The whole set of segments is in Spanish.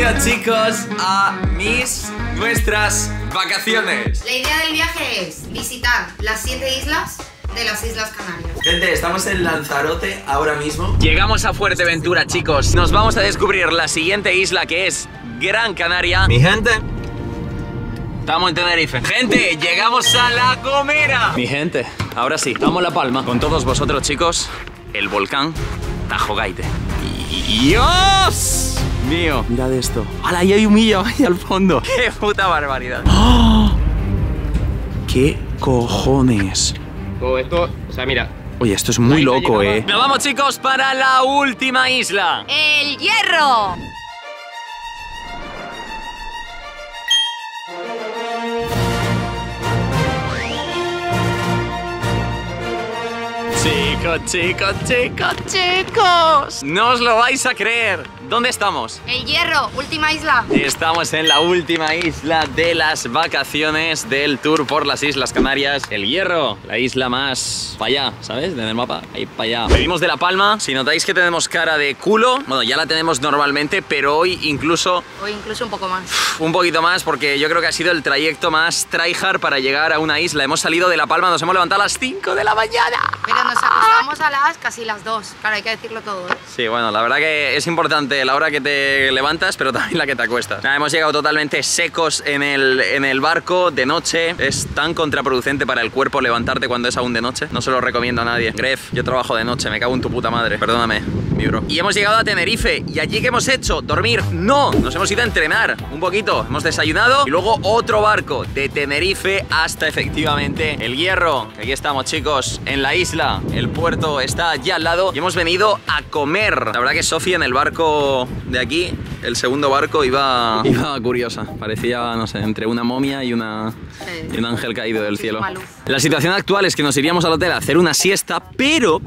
Bienvenidos, chicos, a nuestras vacaciones. La idea del viaje es visitar las 7 islas de las Islas Canarias. Gente, estamos en Lanzarote ahora mismo. Llegamos a Fuerteventura, chicos. Nos vamos a descubrir la siguiente isla, que es Gran Canaria. Mi gente, estamos en Tenerife. Gente, llegamos a La Gomera. Mi gente, ahora sí, estamos en La Palma. Con todos vosotros, chicos, el volcán Tajo Gaite. ¡Dios mío! Mirad esto. ¡Hala! Ahí hay un millo ahí al fondo. ¡Qué puta barbaridad! ¡Oh! ¡Qué cojones! Todo esto, o sea, mira. Oye, esto es muy loco, Nos vamos, chicos, para la última isla. ¡El Hierro! Chicos, no os lo vais a creer. ¿Dónde estamos? El Hierro, última isla. Estamos en la última isla de las vacaciones del tour por las Islas Canarias. El Hierro, la isla más para allá, ¿sabes? En el mapa, ahí para allá. Venimos de La Palma. Si notáis que tenemos cara de culo, bueno, ya la tenemos normalmente, pero hoy incluso un poco más. Un poquito más, porque yo creo que ha sido el trayecto más tryhard para llegar a una isla. Hemos salido de La Palma, nos hemos levantado a las 5 de la mañana. Pero nos acostamos a casi las 2. Claro, hay que decirlo todo, Sí, bueno, la verdad que es importante la hora que te levantas, pero también la que te acuestas. Nada, hemos llegado totalmente secos en el barco de noche. Es tan contraproducente para el cuerpo levantarte cuando es aún de noche. No se lo recomiendo a nadie. Gref, yo trabajo de noche, me cago en tu puta madre. Perdóname, mi bro. Y hemos llegado a Tenerife. ¿Y allí qué hemos hecho? ¿Dormir? No, nos hemos ido a entrenar un poquito. Hemos desayunado y luego otro barco de Tenerife hasta efectivamente el Hierro. Aquí estamos, chicos, en la isla. El puerto está allí al lado y hemos venido a comer. La verdad que Sofía en el barco de aquí, el segundo barco, iba curiosa. Parecía, no sé, entre una momia y un ángel caído del cielo. La situación actual es que nos iríamos al hotel a hacer una siesta, pero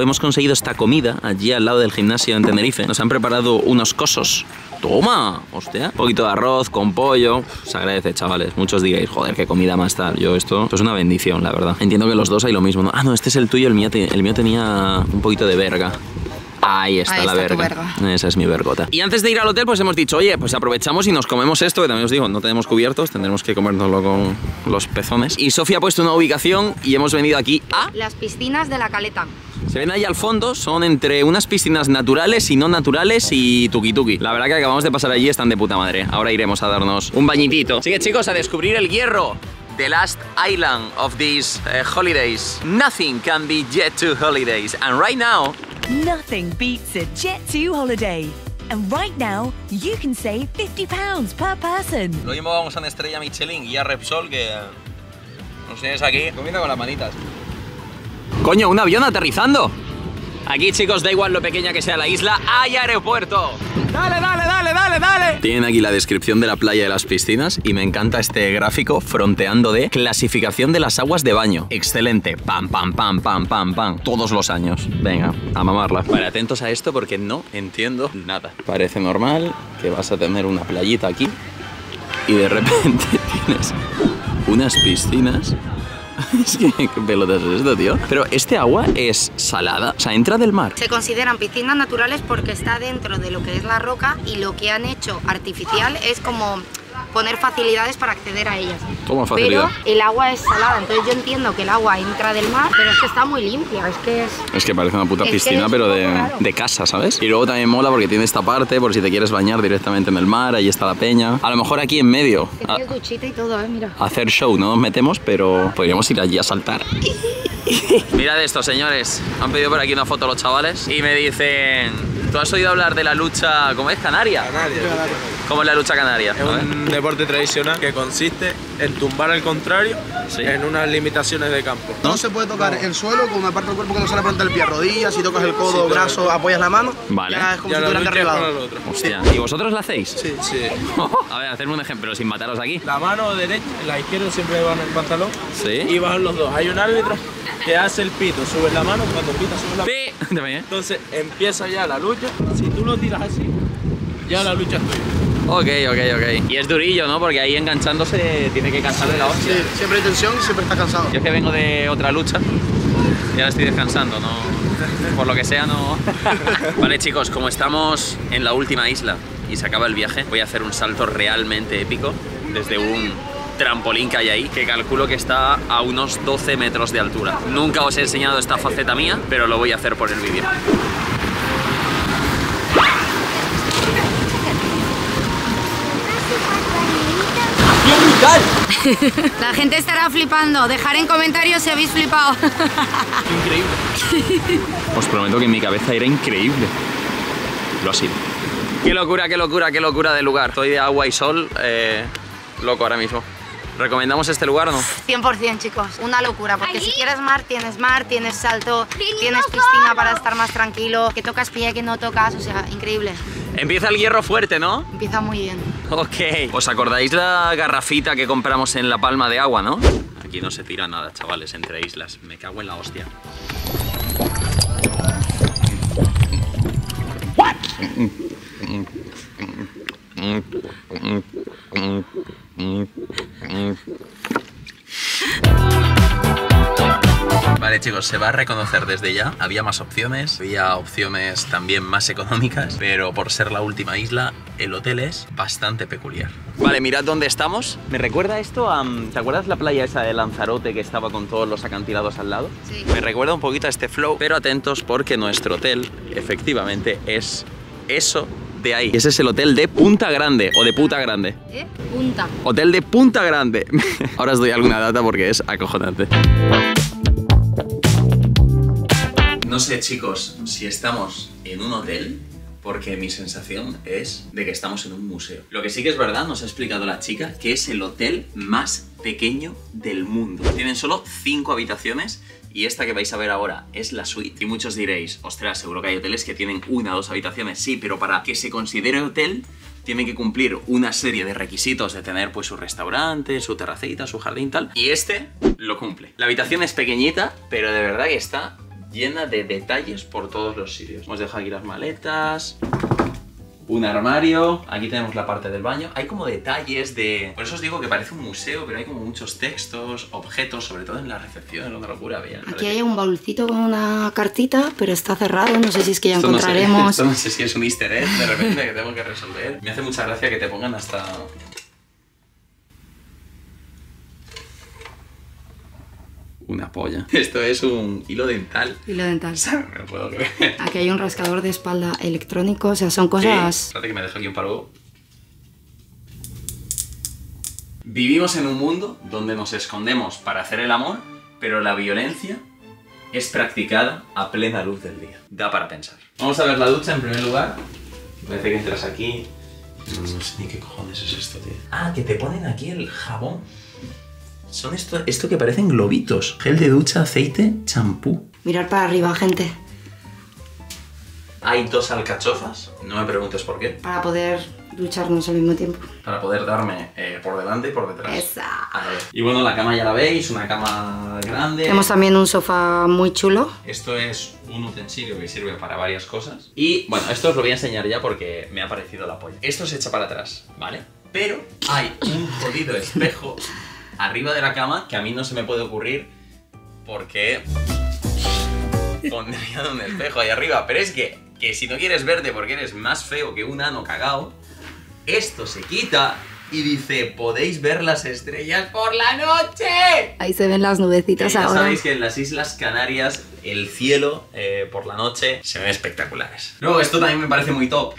hemos conseguido esta comida allí al lado del gimnasio en Tenerife. Nos han preparado unos cosos. ¡Toma! Hostia. Un poquito de arroz con pollo. Se agradece, chavales. Muchos digáis, joder, qué comida más tal. Esto es una bendición, la verdad. Entiendo que los dos hay lo mismo, ¿no? Ah, no, este es el tuyo, el mío tenía un poquito de verga. Ahí está la verga. Esa es mi vergota. Y antes de ir al hotel, pues hemos dicho, oye, pues aprovechamos y nos comemos esto, que también os digo, no tenemos cubiertos, tendremos que comérnoslo con los pezones. Y Sofía ha puesto una ubicación y hemos venido aquí a... Las piscinas de La Caleta. Se ven ahí al fondo, son entre unas piscinas naturales y no naturales y tuki-tuki. La verdad que acabamos de pasar allí, están de puta madre. Ahora iremos a darnos un bañitito. Así que, chicos, a descubrir el Hierro. The last island of these holidays. Nothing can be jet to holidays. And right now... Nothing beats a Jet2 holiday. And right now, you can save £50 per person. Lo mismo vamos a una estrella Michelin y a Repsol que... nos tienes aquí comiendo con las manitas. ¡Coño, un avión aterrizando! Aquí, chicos, da igual lo pequeña que sea la isla, ¡hay aeropuerto! ¡Dale, dale, dale, dale, dale! Tienen aquí la descripción de la playa y las piscinas y me encanta este gráfico fronteando de clasificación de las aguas de baño. Excelente. Pam, pam, pam, pam, pam, pam. Todos los años. Venga, a mamarla. Vale, atentos a esto porque no entiendo nada. Parece normal que vas a tener una playita aquí y de repente tienes unas piscinas. Es que, ¿qué pelotas es esto, tío? Pero este agua es salada, o sea, entra del mar. Se consideran piscinas naturales porque está dentro de lo que es la roca y lo que han hecho artificial es como poner facilidades para acceder a ellas. Toma facilidad. Pero el agua es salada, entonces yo entiendo que el agua entra del mar, pero es que está muy limpia, es que parece una puta piscina, pero de casa, ¿sabes? Y luego también mola porque tiene esta parte, por si te quieres bañar directamente en el mar, ahí está la peña. A lo mejor aquí en medio. Tienes duchita y todo, mira. Hacer show, no nos metemos, pero podríamos ir allí a saltar. Mirad esto, señores. Han pedido por aquí una foto los chavales y me dicen... ¿Tú has oído hablar de la lucha, cómo es, canaria? Canaria. ¿Cómo es la lucha canaria? Es un deporte tradicional que consiste en tumbar al contrario en unas limitaciones de campo. No se puede tocar el suelo con una parte del cuerpo que no se le planta el pie, rodillas, si tocas el codo, brazo, apoyas la mano, vale. Ya es como si tuvieran derribado. Hostia, ¿y vosotros la hacéis? Sí. A ver, hacerme un ejemplo sin mataros aquí. La mano derecha, la izquierda siempre va en el pantalón. Sí. Y bajan los dos. Hay un árbitro que hace el pito, sube la mano, cuando pita sube la mano. Entonces empieza ya la lucha. Si tú lo tiras así, ya la lucha es tuya. Ok. Y es durillo, ¿no? Porque ahí enganchándose tiene que cansarle la hostia. Sí, siempre hay tensión y siempre está cansado. Yo es que vengo de otra lucha y ahora estoy descansando, ¿no? Por lo que sea, no... Vale, chicos, como estamos en la última isla y se acaba el viaje, voy a hacer un salto realmente épico desde un trampolín que hay ahí, que calculo que está a unos 12 metros de altura. Nunca os he enseñado esta faceta mía, pero lo voy a hacer por el vídeo. La gente estará flipando. Dejar en comentarios si habéis flipado. Increíble. Os prometo que en mi cabeza era increíble. Lo ha sido. Qué locura, qué locura, qué locura de lugar. Estoy de agua y sol, loco ahora mismo. ¿Recomendamos este lugar o no? 100%, chicos. Una locura, porque si quieres mar, tienes salto, tienes piscina para estar más tranquilo, que tocas pie, que no tocas, o sea, increíble. Empieza el hierro fuerte, ¿no? Empieza muy bien. Ok. ¿Os acordáis la garrafita que compramos en La Palma de Agua, no? Aquí no se tira nada, chavales, entre islas. Me cago en la hostia. Vale, chicos, se va a reconocer desde ya. Había más opciones, había opciones también más económicas, pero por ser la última isla, el hotel es bastante peculiar. Vale, mirad dónde estamos. Me recuerda esto a... ¿te acuerdas la playa esa de Lanzarote que estaba con todos los acantilados al lado? Sí. Me recuerda un poquito a este flow, pero atentos porque nuestro hotel efectivamente es eso de ahí. Ese es el hotel de Punta Grande o de Puta Grande. Punta. Hotel de Punta Grande. Ahora os doy alguna data porque es acojonante. No sé, chicos, si estamos en un hotel, porque mi sensación es de que estamos en un museo. Lo que sí que es verdad, nos ha explicado la chica, que es el hotel más pequeño del mundo. Tienen solo 5 habitaciones y esta que vais a ver ahora es la suite. Y muchos diréis, ostras, seguro que hay hoteles que tienen 1 o 2 habitaciones. Sí, pero para que se considere hotel, tiene que cumplir una serie de requisitos de tener pues su restaurante, su terracita, su jardín, tal. Y este lo cumple. La habitación es pequeñita, pero de verdad que está llena de detalles por todos los sitios. Hemos dejado aquí las maletas, un armario, aquí tenemos la parte del baño. Hay como detalles de... Por eso os digo que parece un museo, pero hay como muchos textos, objetos, sobre todo en la recepción, una locura. Vean, aquí hay un baúlcito con una cartita, pero está cerrado, no sé si es que ya encontraremos. Esto no sé si es un easter egg de repente que tengo que resolver. Me hace mucha gracia que te pongan hasta... una polla. Esto es un hilo dental. Hilo dental. No lo puedo creer. Aquí hay un rascador de espalda electrónico, o sea, son cosas... Sí. Espérate que me dejo aquí un paro. Vivimos en un mundo donde nos escondemos para hacer el amor, pero la violencia es practicada a plena luz del día. Da para pensar. Vamos a ver la ducha en primer lugar. Parece que entras aquí. No sé ni qué cojones es esto, tío. Ah, que te ponen aquí el jabón. Son esto que parecen globitos. Gel de ducha, aceite, champú. Mirar para arriba, gente. Hay 2 alcachofas. No me preguntes por qué. Para poder ducharnos al mismo tiempo. Para poder darme por delante y por detrás. Esa. A ver. Y bueno, la cama ya la veis, una cama grande. Tenemos también un sofá muy chulo. Esto es un utensilio que sirve para varias cosas. Y bueno, esto os lo voy a enseñar ya porque me ha parecido la polla. Esto se echa para atrás, ¿vale? Pero hay un jodido espejo arriba de la cama que a mí no se me puede ocurrir porque pondría un espejo ahí arriba. Pero es que si no quieres verte porque eres más feo que un ano cagao, esto se quita y dice, podéis ver las estrellas por la noche. Ahí se ven las nubecitas ya ahora. Sabéis que en las Islas Canarias el cielo por la noche se ven espectaculares. Luego esto también me parece muy top.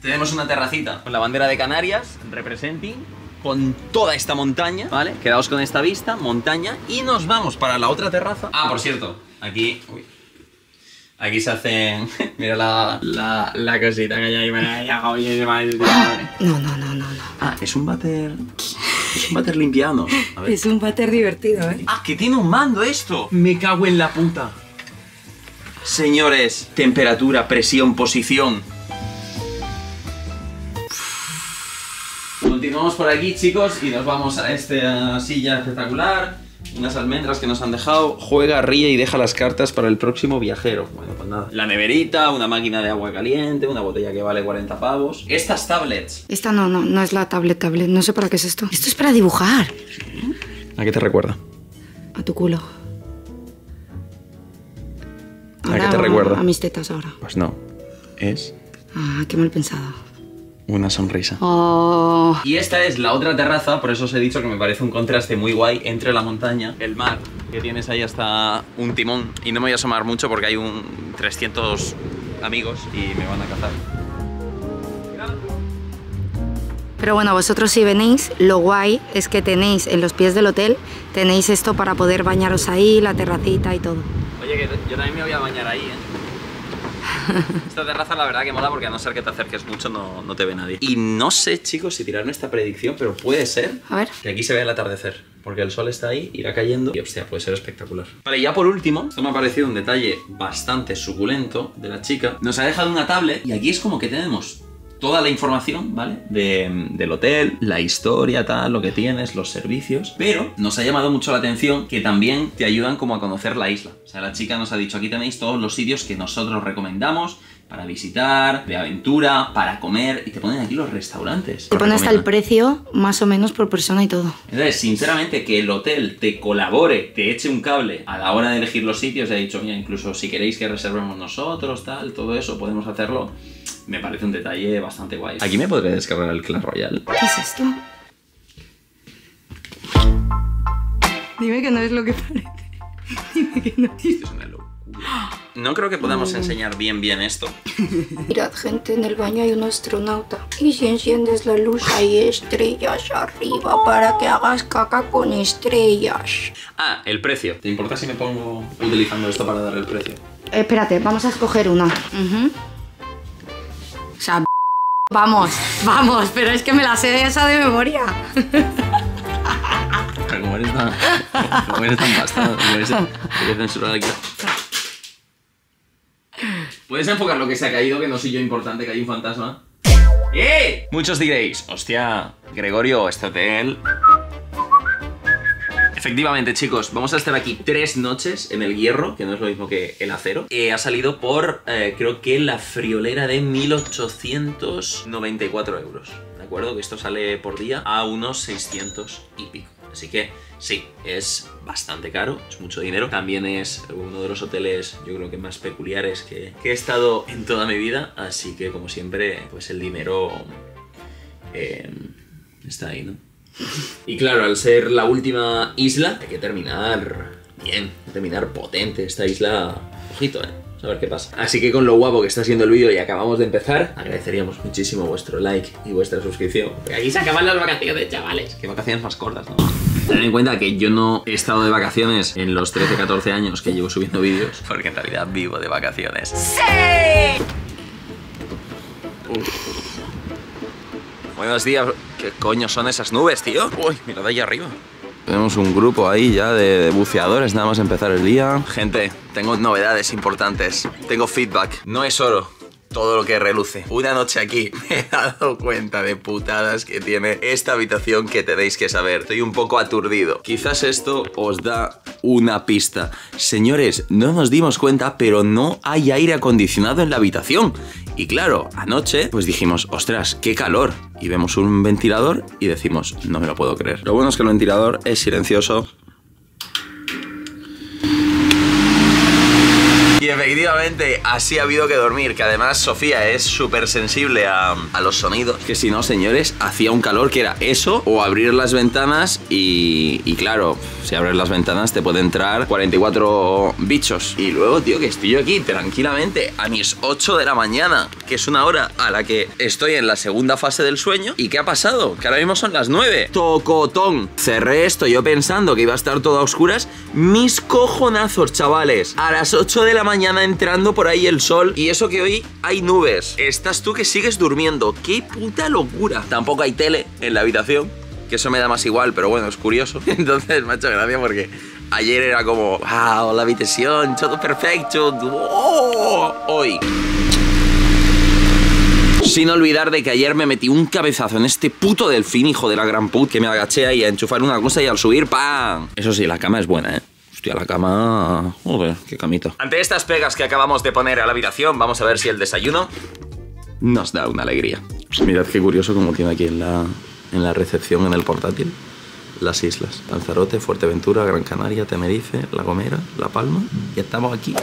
Tenemos una terracita con la bandera de Canarias, representing, con toda esta montaña, ¿vale? Quedaos con esta vista, montaña, y nos vamos para la otra terraza. Ah, por cierto, aquí... Uy, aquí se hacen... Mira la cosita que hay ahí. No. Ah, es un váter... Es un váter limpiando. A ver. Es un váter divertido, ¿eh? Ah, que tiene un mando esto. Me cago en la puta. Señores, temperatura, presión, posición. Continuamos por aquí, chicos, y nos vamos a esta silla espectacular. Unas almendras que nos han dejado. Juega, ríe y deja las cartas para el próximo viajero. Bueno, pues nada. La neverita, una máquina de agua caliente, una botella que vale 40 pavos. Estas tablets. Esta no es la tablet. No sé para qué es esto. Esto es para dibujar. ¿A qué te recuerda? A tu culo. ¿A qué te recuerda? A mis tetas ahora. Pues no. Es... Ah, qué mal pensado. una sonrisa. Oh. Y esta es la otra terraza, por eso os he dicho que me parece un contraste muy guay entre la montaña, el mar, que tienes ahí hasta un timón. Y no me voy a asomar mucho porque hay 300 amigos y me van a cazar. Pero bueno, vosotros si venís, lo guay es que tenéis en los pies del hotel, tenéis esto para poder bañaros ahí, la terracita y todo. Oye, que yo también me voy a bañar ahí, Esta terraza la verdad que mola porque a no ser que te acerques mucho no te ve nadie. Y no sé, chicos, si tirarme esta predicción, pero puede ser A ver. que aquí se vea el atardecer. Porque el sol está ahí, irá cayendo y hostia, puede ser espectacular. Vale, ya por último, esto me ha parecido un detalle bastante suculento de la chica. Nos ha dejado una tablet y aquí es como que tenemos toda la información, ¿vale? Del hotel, la historia, tal, lo que tienes, los servicios. Pero nos ha llamado mucho la atención que también te ayudan como a conocer la isla. O sea, la chica nos ha dicho, aquí tenéis todos los sitios que nosotros recomendamos para visitar, de aventura, para comer, y te ponen aquí los restaurantes. Te pone hasta el precio, más o menos por persona y todo. Entonces, sinceramente, que el hotel te colabore, te eche un cable a la hora de elegir los sitios, he dicho, mira, incluso si queréis que reservemos nosotros, tal, todo eso, podemos hacerlo. Me parece un detalle bastante guay. Aquí me podré descargar el Clash Royale. ¿Qué es esto? Dime que no es lo que parece. Dime que no. Esto es una locura. No creo que podamos enseñar bien esto. Mirad, gente, en el baño hay un astronauta. Y si enciendes la luz hay estrellas arriba para que hagas caca con estrellas. Ah, el precio. ¿Te importa si me pongo utilizando esto para dar el precio? Espérate, vamos a escoger una. O sea, vamos, pero es que me la sé esa de memoria. Como eres tan bastardo, hay que censurar aquí. ¿Puedes enfocar lo que se ha caído, que no soy yo importante, que hay un fantasma? ¡Eh! Muchos diréis, hostia, Gregorio, este hotel... Efectivamente, chicos, vamos a estar aquí 3 noches en el Hierro, que no es lo mismo que el Acero. Ha salido por, creo que la friolera de 1.894 euros. ¿De acuerdo? Que esto sale por día a unos 600 y pico. Así que sí, es bastante caro, es mucho dinero. También es uno de los hoteles, yo creo que más peculiares que he estado en toda mi vida. Así que, como siempre, pues el dinero está ahí, ¿no? Y claro, al ser la última isla, hay que terminar bien, terminar potente esta isla. Ojito, a ver qué pasa. Así que con lo guapo que está siendo el vídeo y acabamos de empezar, agradeceríamos muchísimo vuestro like y vuestra suscripción. Porque aquí se acaban las vacaciones, chavales. Qué vacaciones más cortas, ¿no? Ten en cuenta que yo no he estado de vacaciones en los 13-14 años que llevo subiendo vídeos, porque en realidad vivo de vacaciones. ¡Sí! Buenos días. ¿Qué coño son esas nubes, tío? Uy, mira de ahí arriba. Tenemos un grupo ahí ya de buceadores, nada más empezar el día. Gente, tengo novedades importantes. Tengo feedback. No es oro todo lo que reluce. Una noche aquí me he dado cuenta de putadas que tiene esta habitación que tenéis que saber. Estoy un poco aturdido. Quizás esto os da una pista. Señores, no nos dimos cuenta, pero no hay aire acondicionado en la habitación. Y claro, anoche pues dijimos, ostras, qué calor. Y vemos un ventilador y decimos, no me lo puedo creer. Lo bueno es que el ventilador es silencioso. Y efectivamente así ha habido que dormir, que además Sofía es súper sensible a los sonidos. Que si no, señores, hacía un calor que era eso o abrir las ventanas y claro, si abres las ventanas te puede entrar 44 bichos. Y luego, tío, que estoy yo aquí tranquilamente a mis 8 de la mañana, que es una hora a la que estoy en la segunda fase del sueño. ¿Y qué ha pasado? Que ahora mismo son las 9. Tocotón. Cerré esto yo pensando que iba a estar todo a oscuras. Mis cojonazos, chavales. A las 8 de la mañana entrando por ahí el sol. Y eso que hoy hay nubes. Estás tú que sigues durmiendo. ¡Qué puta locura! Tampoco hay tele en la habitación, que eso me da más igual, pero bueno, es curioso. Entonces me ha hecho gracia porque ayer era como, wow, la habitación, todo perfecto. ¡Oh! Hoy, sin olvidar de que ayer me metí un cabezazo en este puto delfín, hijo de la gran put, que me agaché ahí a enchufar una cosa y al subir, ¡pam! Eso sí, la cama es buena, ¿eh? Hostia, la cama... Joder, qué camita. Ante estas pegas que acabamos de poner a la habitación, vamos a ver si el desayuno nos da una alegría. Mirad qué curioso como tiene aquí en la recepción, en el portátil, las islas. Lanzarote, Fuerteventura, Gran Canaria, Tenerife, La Gomera, La Palma. Y estamos aquí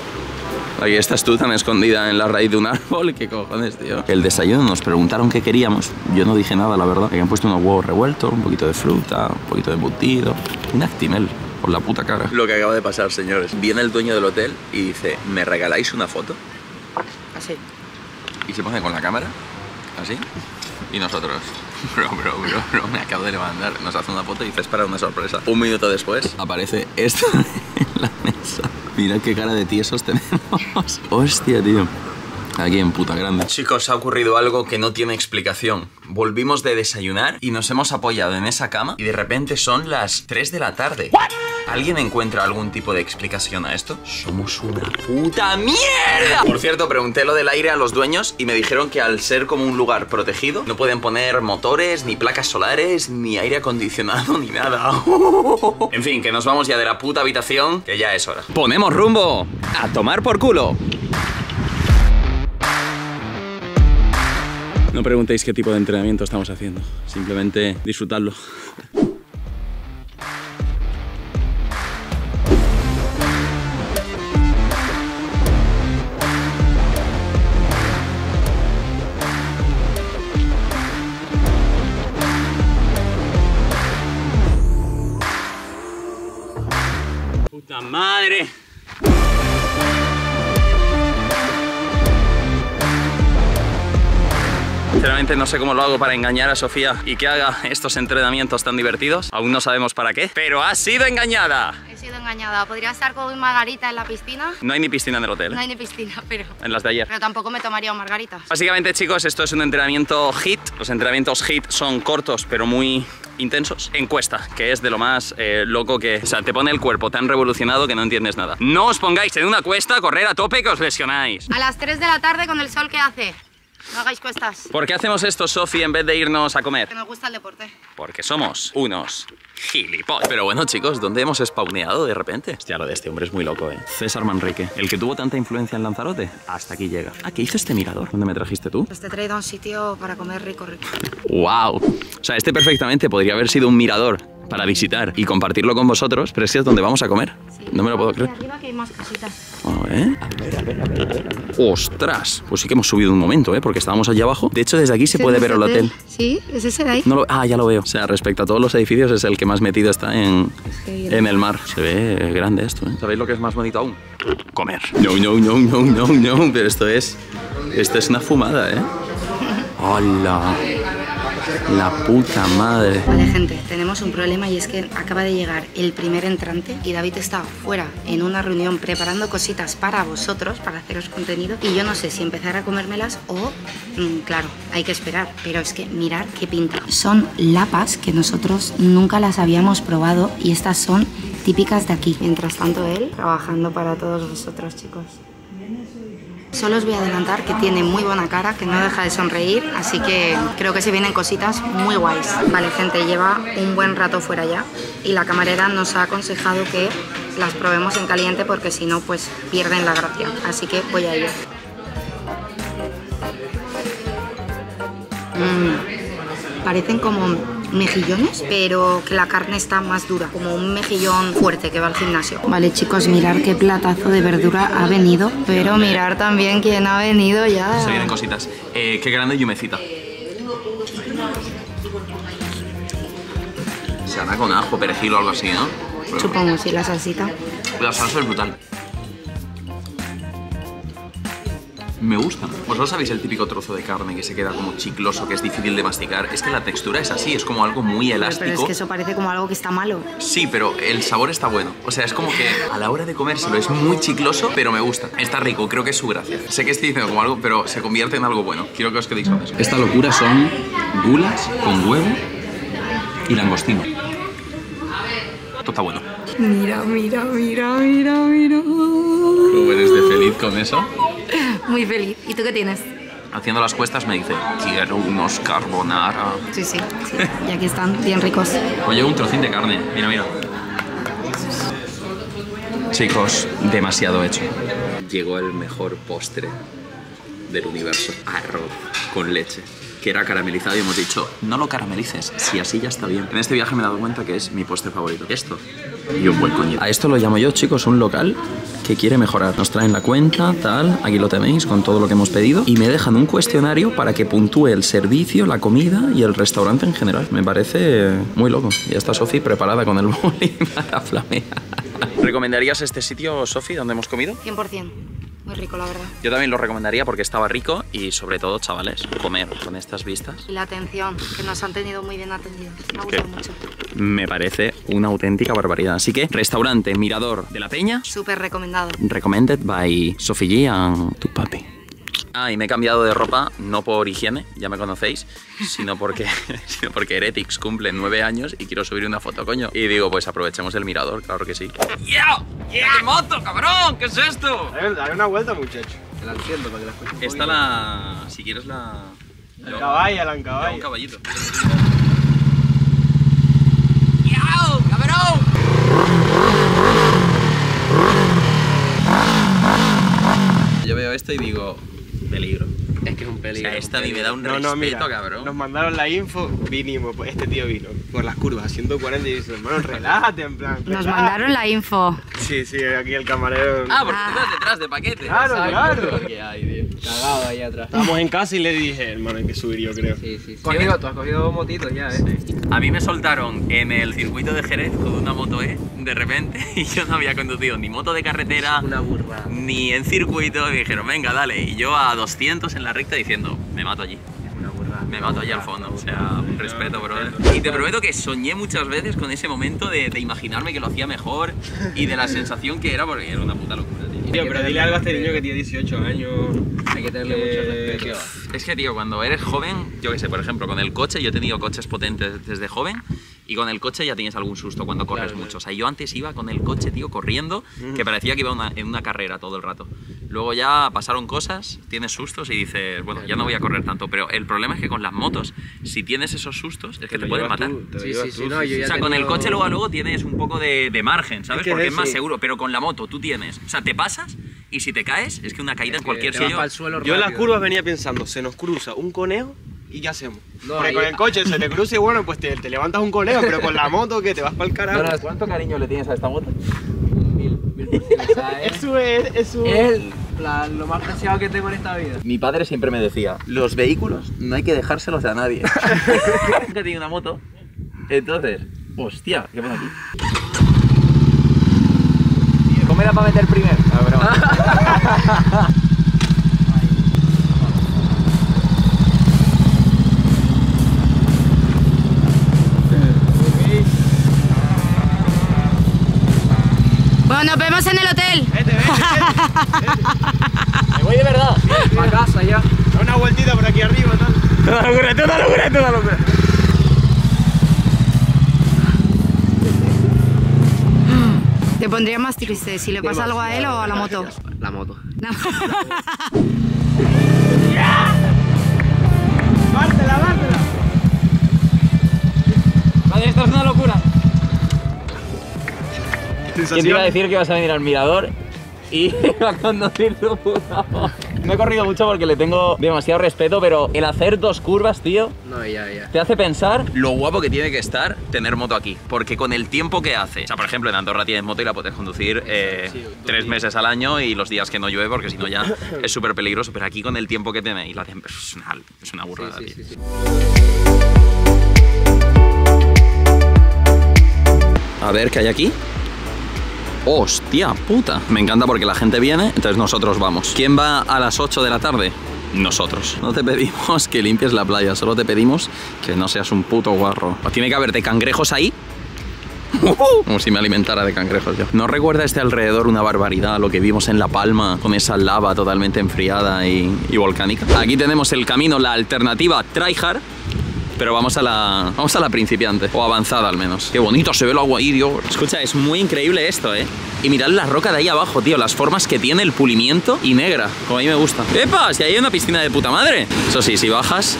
Ahí estás tú tan escondida en la raíz de un árbol. ¿Qué cojones, tío? El desayuno nos preguntaron qué queríamos. Yo no dije nada, la verdad. Habían puesto unos huevos revueltos, un poquito de fruta, un poquito de embutido. Un Actimel. Por la puta cara. Lo que acaba de pasar, señores. Viene el dueño del hotel y dice, ¿me regaláis una foto? Así. Y se pone con la cámara, así. Y nosotros, bro, me acabo de levantar. Nos hace una foto y dice, espera, una sorpresa. Un minuto después aparece esto en la mesa. Mirad qué cara de tiesos tenemos. Hostia, tío. Aquí en puta grande. Chicos, ha ocurrido algo que no tiene explicación. Volvimos de desayunar y nos hemos apoyado en esa cama y de repente son las 3 de la tarde. ¿What? ¿Alguien encuentra algún tipo de explicación a esto? Somos una puta mierda. Por cierto, pregunté lo del aire a los dueños y me dijeron que al ser como un lugar protegido no pueden poner motores, ni placas solares, ni aire acondicionado, ni nada. En fin, que nos vamos ya de la puta habitación, que ya es hora. Ponemos rumbo a tomar por culo. No preguntéis qué tipo de entrenamiento estamos haciendo, simplemente disfrutadlo. ¡Puta madre! Sinceramente no sé cómo lo hago para engañar a Sofía y que haga estos entrenamientos tan divertidos. Aún no sabemos para qué, pero ha sido engañada. He sido engañada. ¿Podría estar con un margarita en la piscina? No hay ni piscina en el hotel. No hay ni piscina, pero... En las de ayer. Pero tampoco me tomaría un margarita. Básicamente, chicos, esto es un entrenamiento HIIT. Los entrenamientos HIIT son cortos, pero muy intensos. Encuesta, que es de lo más loco que... O sea, te pone el cuerpo tan revolucionado que no entiendes nada. No os pongáis en una cuesta a correr a tope que os lesionáis. A las 3 de la tarde con el sol que hace. No hagáis cuestas. ¿Por qué hacemos esto, Sofi, en vez de irnos a comer? Que nos gusta el deporte. Porque somos unos gilipollas. Pero bueno, chicos, ¿dónde hemos spawneado de repente? Hostia, lo de este hombre es muy loco, ¿eh? César Manrique, el que tuvo tanta influencia en Lanzarote, hasta aquí llega. Ah, ¿qué hizo este mirador? ¿Dónde me trajiste tú? Pues te he traído a un sitio para comer rico. ¡Wow! O sea, este perfectamente podría haber sido un mirador para visitar y compartirlo con vosotros, pero es que es donde vamos a comer. Sí. No me lo puedo creer. Arriba que hay más casitas. A ver. ¡Ostras! Pues sí que hemos subido un momento, ¿eh? Porque estábamos allá abajo. De hecho, desde aquí se puede ver el hotel. Sí, es ese de ahí. No lo... Ah, ya lo veo. O sea, respecto a todos los edificios, es el que más metido está en el mar. Se ve grande esto, ¿eh? ¿Sabéis lo que es más bonito aún? Comer. No. Pero esto es una fumada, ¿eh? ¡Hola! La puta madre. Vale, gente, tenemos un problema y es que acaba de llegar el primer entrante y David está fuera en una reunión preparando cositas para vosotros, para haceros contenido, y yo no sé si empezar a comérmelas o, claro, hay que esperar, pero es que mirad qué pinta. Son lapas que nosotros nunca las habíamos probado y estas son típicas de aquí. Mientras tanto él trabajando para todos vosotros, chicos. Solo os voy a adelantar que tiene muy buena cara, que no deja de sonreír, así que creo que se vienen cositas muy guays. Vale, gente, lleva un buen rato fuera ya y la camarera nos ha aconsejado que las probemos en caliente porque si no, pues pierden la gracia. Así que voy a ir. Parecen como mejillones, pero que la carne está más dura, como un mejillón fuerte que va al gimnasio. Vale, chicos, mirar qué platazo de verdura ha venido, pero mirar también quién ha venido ya. Se vienen cositas. Qué grande yumecita. Se hará con ajo, perejil o algo así, ¿no? Pero... Supongo, sí, la salsita. La salsa es brutal. Me gusta. ¿Vosotros sabéis el típico trozo de carne que se queda como chicloso, que es difícil de masticar? Es que la textura es así, es como algo muy elástico. Pero es que eso parece como algo que está malo. Sí, pero el sabor está bueno. O sea, es como que a la hora de comérselo es muy chicloso, pero me gusta. Está rico, creo que es su gracia. Sé que estoy diciendo como algo, pero se convierte en algo bueno. Quiero que os quedéis con eso. Esta locura son gulas con huevo y langostino. Esto está bueno. Mira. ¿Cómo eres de feliz con eso? Muy feliz. ¿Y tú qué tienes? Haciendo las cuestas me dice, quiero unos carbonara. Sí. Y aquí están, bien ricos. Oye, un trocín de carne. Mira. Chicos, demasiado hecho. Llegó el mejor postre del universo. Arroz con leche. que era caramelizado y hemos dicho, no lo caramelices, si así ya está bien. En este viaje me he dado cuenta que es mi postre favorito. Esto y un buen coñito. A esto lo llamo yo, chicos, un local que quiere mejorar. Nos traen la cuenta, tal, aquí lo tenéis con todo lo que hemos pedido y me dejan un cuestionario para que puntúe el servicio, la comida y el restaurante en general. Me parece muy loco. Y está Sofi preparada con el boli para flamear. ¿Recomendarías este sitio, Sofi, donde hemos comido? 100%. Muy rico, la verdad. Yo también lo recomendaría porque estaba rico y sobre todo, chavales, comer con estas vistas. Y la atención, que nos han tenido muy bien atendidos. Me ha gustado mucho. Me parece una auténtica barbaridad. Así que, restaurante Mirador de la Peña. Súper recomendado. Recommended by Sofi G and tu papi. Ah, y me he cambiado de ropa, no por higiene, ya me conocéis, sino porque Heretics cumple 9 años y quiero subir una foto, coño. Y digo, pues aprovechemos el mirador, claro que sí. ¡Yeah! ¡Yeah! ¡Qué moto, cabrón! ¿Qué es esto? Dale una vuelta, muchacho. Te la enciendo para que la escuches. Esta la... si quieres la... La encaballa, un caballito. ¡Yeah! ¡Cabrón! Yo veo esto y digo... peligro. Es que es un peligro. O sea, esta a mí me da un respeto, mira, cabrón. Nos mandaron la info, vinimos, pues este tío vino por las curvas a 140 y dice, hermano, relájate, en plan. Nos mandaron la info. Sí, aquí el camarero. Ah, porque tú estás detrás de paquete. Claro. ¿Qué hay, tío? Cagado ahí atrás. Estábamos en casa y le dije, hermano, hay que subir, yo creo. Sí. Tú has cogido motitos ya, ¿eh? Sí. A mí me soltaron en el circuito de Jerez con una moto E de repente y yo no había conducido ni moto de carretera, Una burra. ni en circuito y dijeron, venga, dale. Y yo a 200 en la recta diciendo, me mato allí. Me mato allí al fondo, o sea, un respeto, brother. Y te prometo que soñé muchas veces con ese momento de imaginarme que lo hacía mejor y de la sensación que era, porque era una puta locura, tío. Tío, pero dile algo a este niño que tiene 18 años. Hay que tenerle mucho respeto. Es que, tío, cuando eres joven, yo qué sé, por ejemplo, con el coche, yo he tenido coches potentes desde joven y con el coche ya tienes algún susto cuando corres mucho. O sea, yo antes iba con el coche, tío, corriendo, que parecía que iba en una carrera todo el rato. Luego ya pasaron cosas, tienes sustos y dices, bueno, ya no voy a correr tanto. Pero el problema es que con las motos, si tienes esos sustos, es que te pueden matar. Sí, no, yo ya O sea, con el coche luego tienes un poco de margen, ¿sabes? Porque es más seguro. Pero con la moto tú tienes, o sea, te pasas y si te caes, es que una caída en cualquier sitio. Yo en las curvas venía pensando, se nos cruza un conejo y ¿qué hacemos? Porque con el coche se te cruza y bueno, pues te levantas un conejo, pero con la moto que te vas para el carajo. ¿Cuánto cariño le tienes a esta moto? 1000%. O sea, Eso es lo más preciado que tengo en esta vida. Mi padre siempre me decía, los vehículos no hay que dejárselos a nadie. Nunca tenía una moto, entonces, hostia, ¿qué pasa aquí? ¿Cómo era para meter primero? Bueno, nos vemos en el hotel. Vete. Me voy de verdad. Para casa ya. Da una vueltita por aquí arriba, tal. Toda locura. Te pondría más triste si le pasa algo a él o a la moto. La moto. No. Bártela. Vale, esto es una locura. ¿Quién te iba a decir que ibas a venir al mirador y iba a conducir tu puta moto? Me he corrido mucho porque le tengo demasiado respeto, pero el hacer 2 curvas, tío, No, ya. te hace pensar lo guapo que tiene que estar tener moto aquí. Porque con el tiempo que hace, o sea, por ejemplo, en Andorra tienes moto y la puedes conducir 3 meses al año y los días que no llueve, porque si no ya es súper peligroso. Pero aquí con el tiempo que tiene y la tiempo es una burrada, tío. Sí. A ver, ¿qué hay aquí? ¡Hostia puta! Me encanta porque la gente viene, entonces nosotros vamos. ¿Quién va a las 8 de la tarde? Nosotros. No te pedimos que limpies la playa, solo te pedimos que no seas un puto guarro. Tiene que haberte cangrejos ahí. Como si me alimentara de cangrejos yo. ¿No recuerda este alrededor una barbaridad lo que vimos en La Palma con esa lava totalmente enfriada y volcánica? Aquí tenemos el camino, la alternativa tryhard. Pero vamos a la principiante, o avanzada al menos. Qué bonito se ve el agua ahí, Dios. Escucha, es muy increíble esto, ¿eh? Y mirad la roca de ahí abajo, tío, las formas que tiene el pulimiento y negra, como a mí me gusta. ¡Epa! Si ahí hay una piscina de puta madre. Eso sí, si bajas,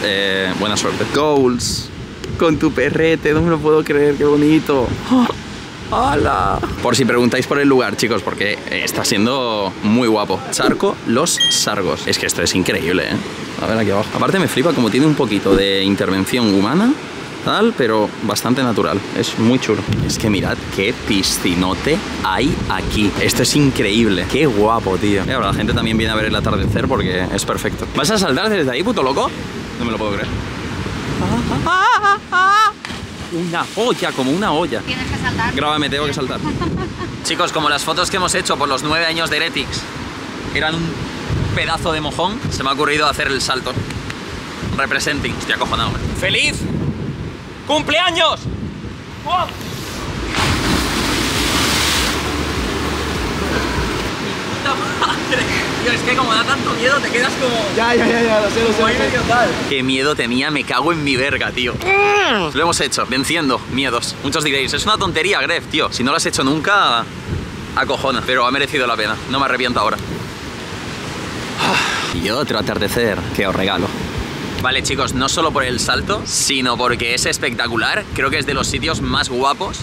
buena suerte. Goals, con tu perrete, no me lo puedo creer, qué bonito. ¡Hala! Por si preguntáis por el lugar, chicos, porque está siendo muy guapo. Charco Los Sargos. Es que esto es increíble, ¿eh? A ver, aquí abajo. Aparte me flipa como tiene un poquito de intervención humana, tal, pero bastante natural. Es muy chulo. Es que mirad qué piscinote hay aquí. Esto es increíble. Qué guapo, tío. Y ahora la gente también viene a ver el atardecer porque es perfecto. ¿Vas a saltar desde ahí, puto loco? No me lo puedo creer. Una olla, como una olla. Tienes que saltar. Grábame, tengo que saltar. Chicos, como las fotos que hemos hecho por los 9 años de Heretics eran un pedazo de mojón, se me ha ocurrido hacer el salto. Representing. Estoy acojonado. ¡Feliz cumpleaños! ¡Wow! Tío, es que como da tanto miedo te quedas como... Ya, lo sé. Qué miedo tenía, me cago en mi verga, tío. Lo hemos hecho, venciendo miedos. Muchos diréis, es una tontería, Gref, tío. Si no lo has hecho nunca, acojona. Pero ha merecido la pena, no me arrepiento ahora. Y otro atardecer que os regalo. Vale, chicos, no solo por el salto, sino porque es espectacular. Creo que es de los sitios más guapos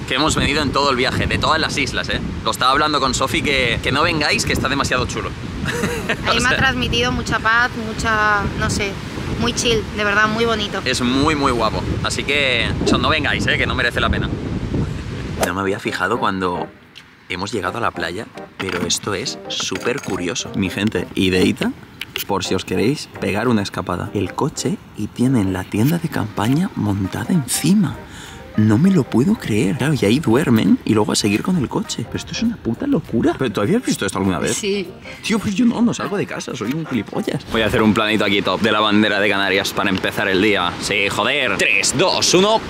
que hemos venido en todo el viaje, de todas las islas, ¿eh? Lo estaba hablando con Sofi que no vengáis, que está demasiado chulo. Ahí me ha transmitido mucha paz, no sé, muy chill, de verdad, muy bonito. Es muy, muy guapo. Así que no vengáis, que no merece la pena. No me había fijado cuando hemos llegado a la playa, pero esto es súper curioso. Mi gente, ideita, por si os queréis pegar una escapada. El coche y tienen la tienda de campaña montada encima. No me lo puedo creer. Claro, y ahí duermen y luego a seguir con el coche. Pero esto es una puta locura. ¿Pero tú habías visto esto alguna vez? Sí. Tío, pues yo no salgo de casa, soy un gilipollas. Voy a hacer un planito aquí top de la bandera de Canarias para empezar el día. Sí, joder. 3, 2, 1...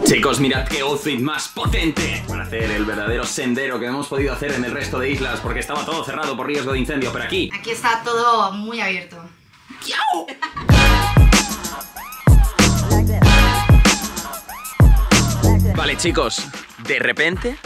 Chicos, mirad qué outfit más potente para hacer el verdadero sendero que hemos podido hacer en el resto de islas porque estaba todo cerrado por riesgo de incendio, pero aquí está todo muy abierto. Vale, chicos, de repente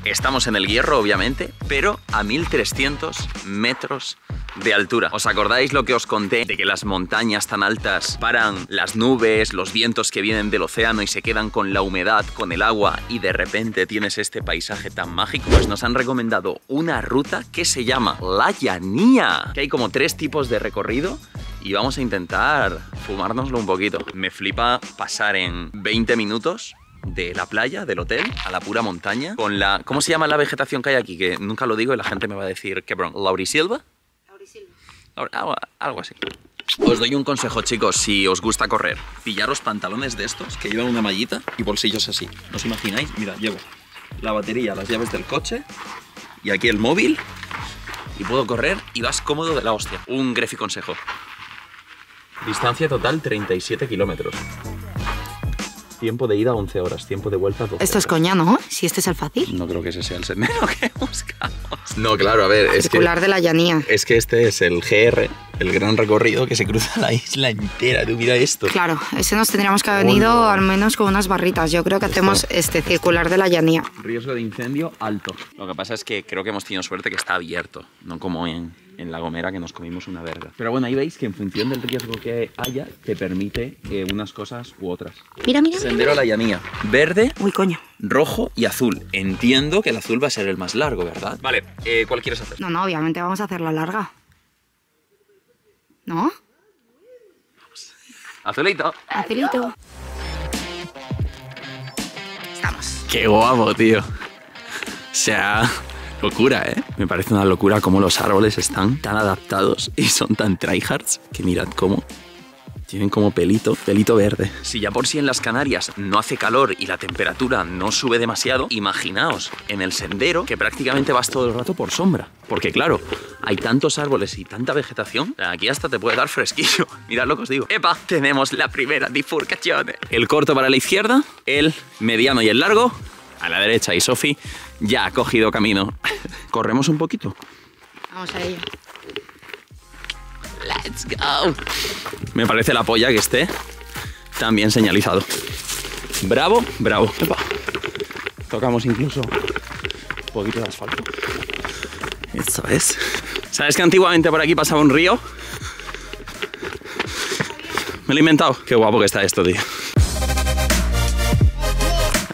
estamos en el Hierro, obviamente, pero a 1300 metros de altura. ¿Os acordáis lo que os conté de que las montañas tan altas paran las nubes, los vientos que vienen del océano y se quedan con la humedad, con el agua, y de repente tienes este paisaje tan mágico? Pues nos han recomendado una ruta que se llama La Llanía, que hay como 3 tipos de recorrido y vamos a intentar fumárnoslo un poquito. Me flipa pasar en 20 minutos de la playa, del hotel, a la pura montaña, con la... ¿Cómo se llama la vegetación que hay aquí? Que nunca lo digo y la gente me va a decir, ¿qué bron? ¿Laurisilva? Algo así. Os doy un consejo, chicos, si os gusta correr. Pillaros pantalones de estos que llevan una mallita y bolsillos así. ¿Os imagináis? Mira, llevo la batería, las llaves del coche y aquí el móvil y puedo correr y vas cómodo de la hostia. Un Grefi consejo. Distancia total 37 kilómetros. Tiempo de ida 11 horas, tiempo de vuelta 12 Esto es coña, ¿no? Si este es el fácil. No creo que ese sea el sendero que buscamos. No, claro, a ver, Circular de la Llanía. Es que este es el GR, el gran recorrido que se cruza la isla entera. Tú mira esto. Claro, ese nos tendríamos que haber venido al menos con unas barritas. Yo creo que hacemos circular de la Llanía. Riesgo de incendio alto. Lo que pasa es que creo que hemos tenido suerte que está abierto, no como en La Gomera, que nos comimos una verga. Pero bueno, ahí veis que en función del riesgo que haya, te permite unas cosas u otras. Mira. Sendero a La Llanía. Verde, Uy, coño. rojo y azul. Entiendo que el azul va a ser el más largo, ¿verdad? Vale, ¿cuál quieres hacer? No, obviamente vamos a hacer la larga. ¿No? Azulito. Azulito. Estamos. Qué guapo, tío. O sea, locura, ¿eh? Me parece una locura cómo los árboles están tan adaptados y son tan tryhards que mirad cómo tienen como pelito verde. Si ya por sí en las Canarias no hace calor y la temperatura no sube demasiado, imaginaos en el sendero que prácticamente vas todo el rato por sombra. Porque claro, hay tantos árboles y tanta vegetación, aquí hasta te puede dar fresquillo. Mirad lo que os digo. ¡Epa! Tenemos la primera bifurcación. El corto para la izquierda, el mediano y el largo a la derecha. Y Sofi ya ha cogido camino. ¿Corremos un poquito? Vamos a ello. Let's go. Me parece la polla que esté tan bien señalizado. Bravo, bravo. Epa. Tocamos incluso un poquito de asfalto. Eso es. ¿Sabes que antiguamente por aquí pasaba un río? Me lo he inventado. Qué guapo que está esto, tío.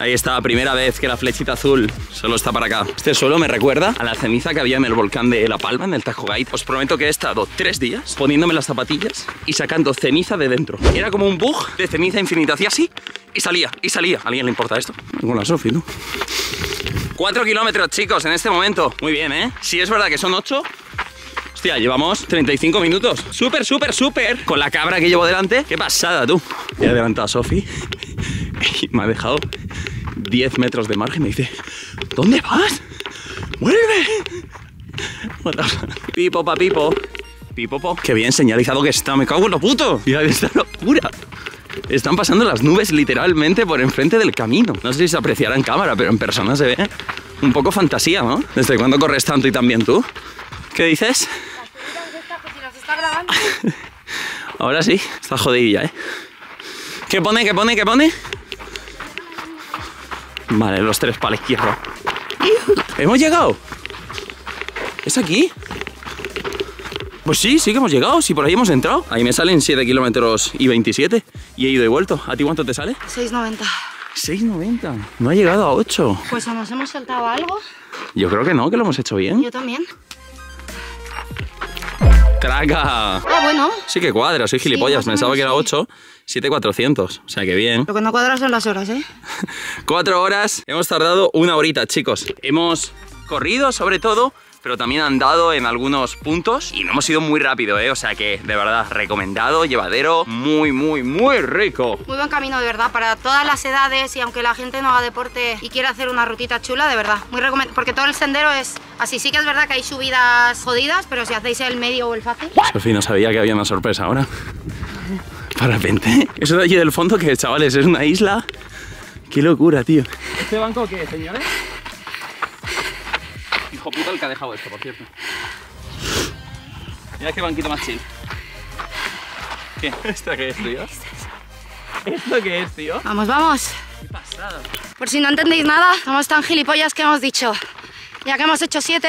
Ahí está, primera vez que la flechita azul solo está para acá. Este suelo me recuerda a la ceniza que había en el volcán de La Palma, en el Tajo Gait. Os prometo que he estado 3 días poniéndome las zapatillas y sacando ceniza de dentro. Era como un bug de ceniza infinita, hacía así y salía, y salía. ¿A alguien le importa esto? Con la Sofi, ¿no? 4 kilómetros, chicos, en este momento. Muy bien, ¿eh? Si es verdad que son 8... Hostia, llevamos 35 minutos. Súper, súper, súper. Con la cabra que llevo delante. Qué pasada, tú. He adelantado a Sofi y me ha dejado 10 metros de margen. Me dice, ¿dónde vas? ¡Vuelve! Pipo, papipo. Pipopo. Qué bien señalizado que está. Me cago en lo puto. Mira esta locura. Están pasando las nubes literalmente por enfrente del camino. No sé si se apreciará en cámara, pero en persona se ve un poco fantasía, ¿no? ¿Desde cuándo corres tanto y también tú? ¿Qué dices? Ahora sí, está jodidilla, ¿eh? ¿Qué pone? ¿Qué pone? ¿Qué pone? Vale, los 3 para la izquierda. ¿Hemos llegado? ¿Es aquí? Pues sí, sí que hemos llegado. Sí, por ahí hemos entrado. Ahí me salen 7 kilómetros y 27. Y he ido y vuelto. ¿A ti cuánto te sale? 6,90. 6,90. No ha llegado a 8. Pues o nos hemos saltado algo. Yo creo que no, que lo hemos hecho bien. Yo también. ¡Traca! Ah, bueno. Sí que cuadra, soy gilipollas. Sí, pensaba que era sí. 8, 7,400. O sea que bien. Lo que no cuadra son las horas, ¿eh? 4 horas. Hemos tardado 1 horita, chicos. Hemos corrido, sobre todo, pero también andado en algunos puntos y no hemos ido muy rápido, ¿eh? O sea que, de verdad, recomendado, llevadero, muy, muy, muy rico. Muy buen camino, de verdad, para todas las edades y aunque la gente no haga deporte y quiera hacer una rutita chula, de verdad, muy recomendado, porque todo el sendero es así. Sí que es verdad que hay subidas jodidas, pero si hacéis el medio o el fácil... Sofi, no sabía que había una sorpresa ahora. De repente. Eso de allí del fondo, que chavales, es una isla. Qué locura, tío. ¿Este banco qué, señores? Hijo puta el que ha dejado esto, por cierto. Mira qué banquito más chill. ¿Qué? ¿Esto qué es, tío? ¿Esto qué es, tío? Vamos, vamos. Qué pasada. Por si no entendéis nada, somos tan gilipollas que hemos dicho, ya que hemos hecho 7,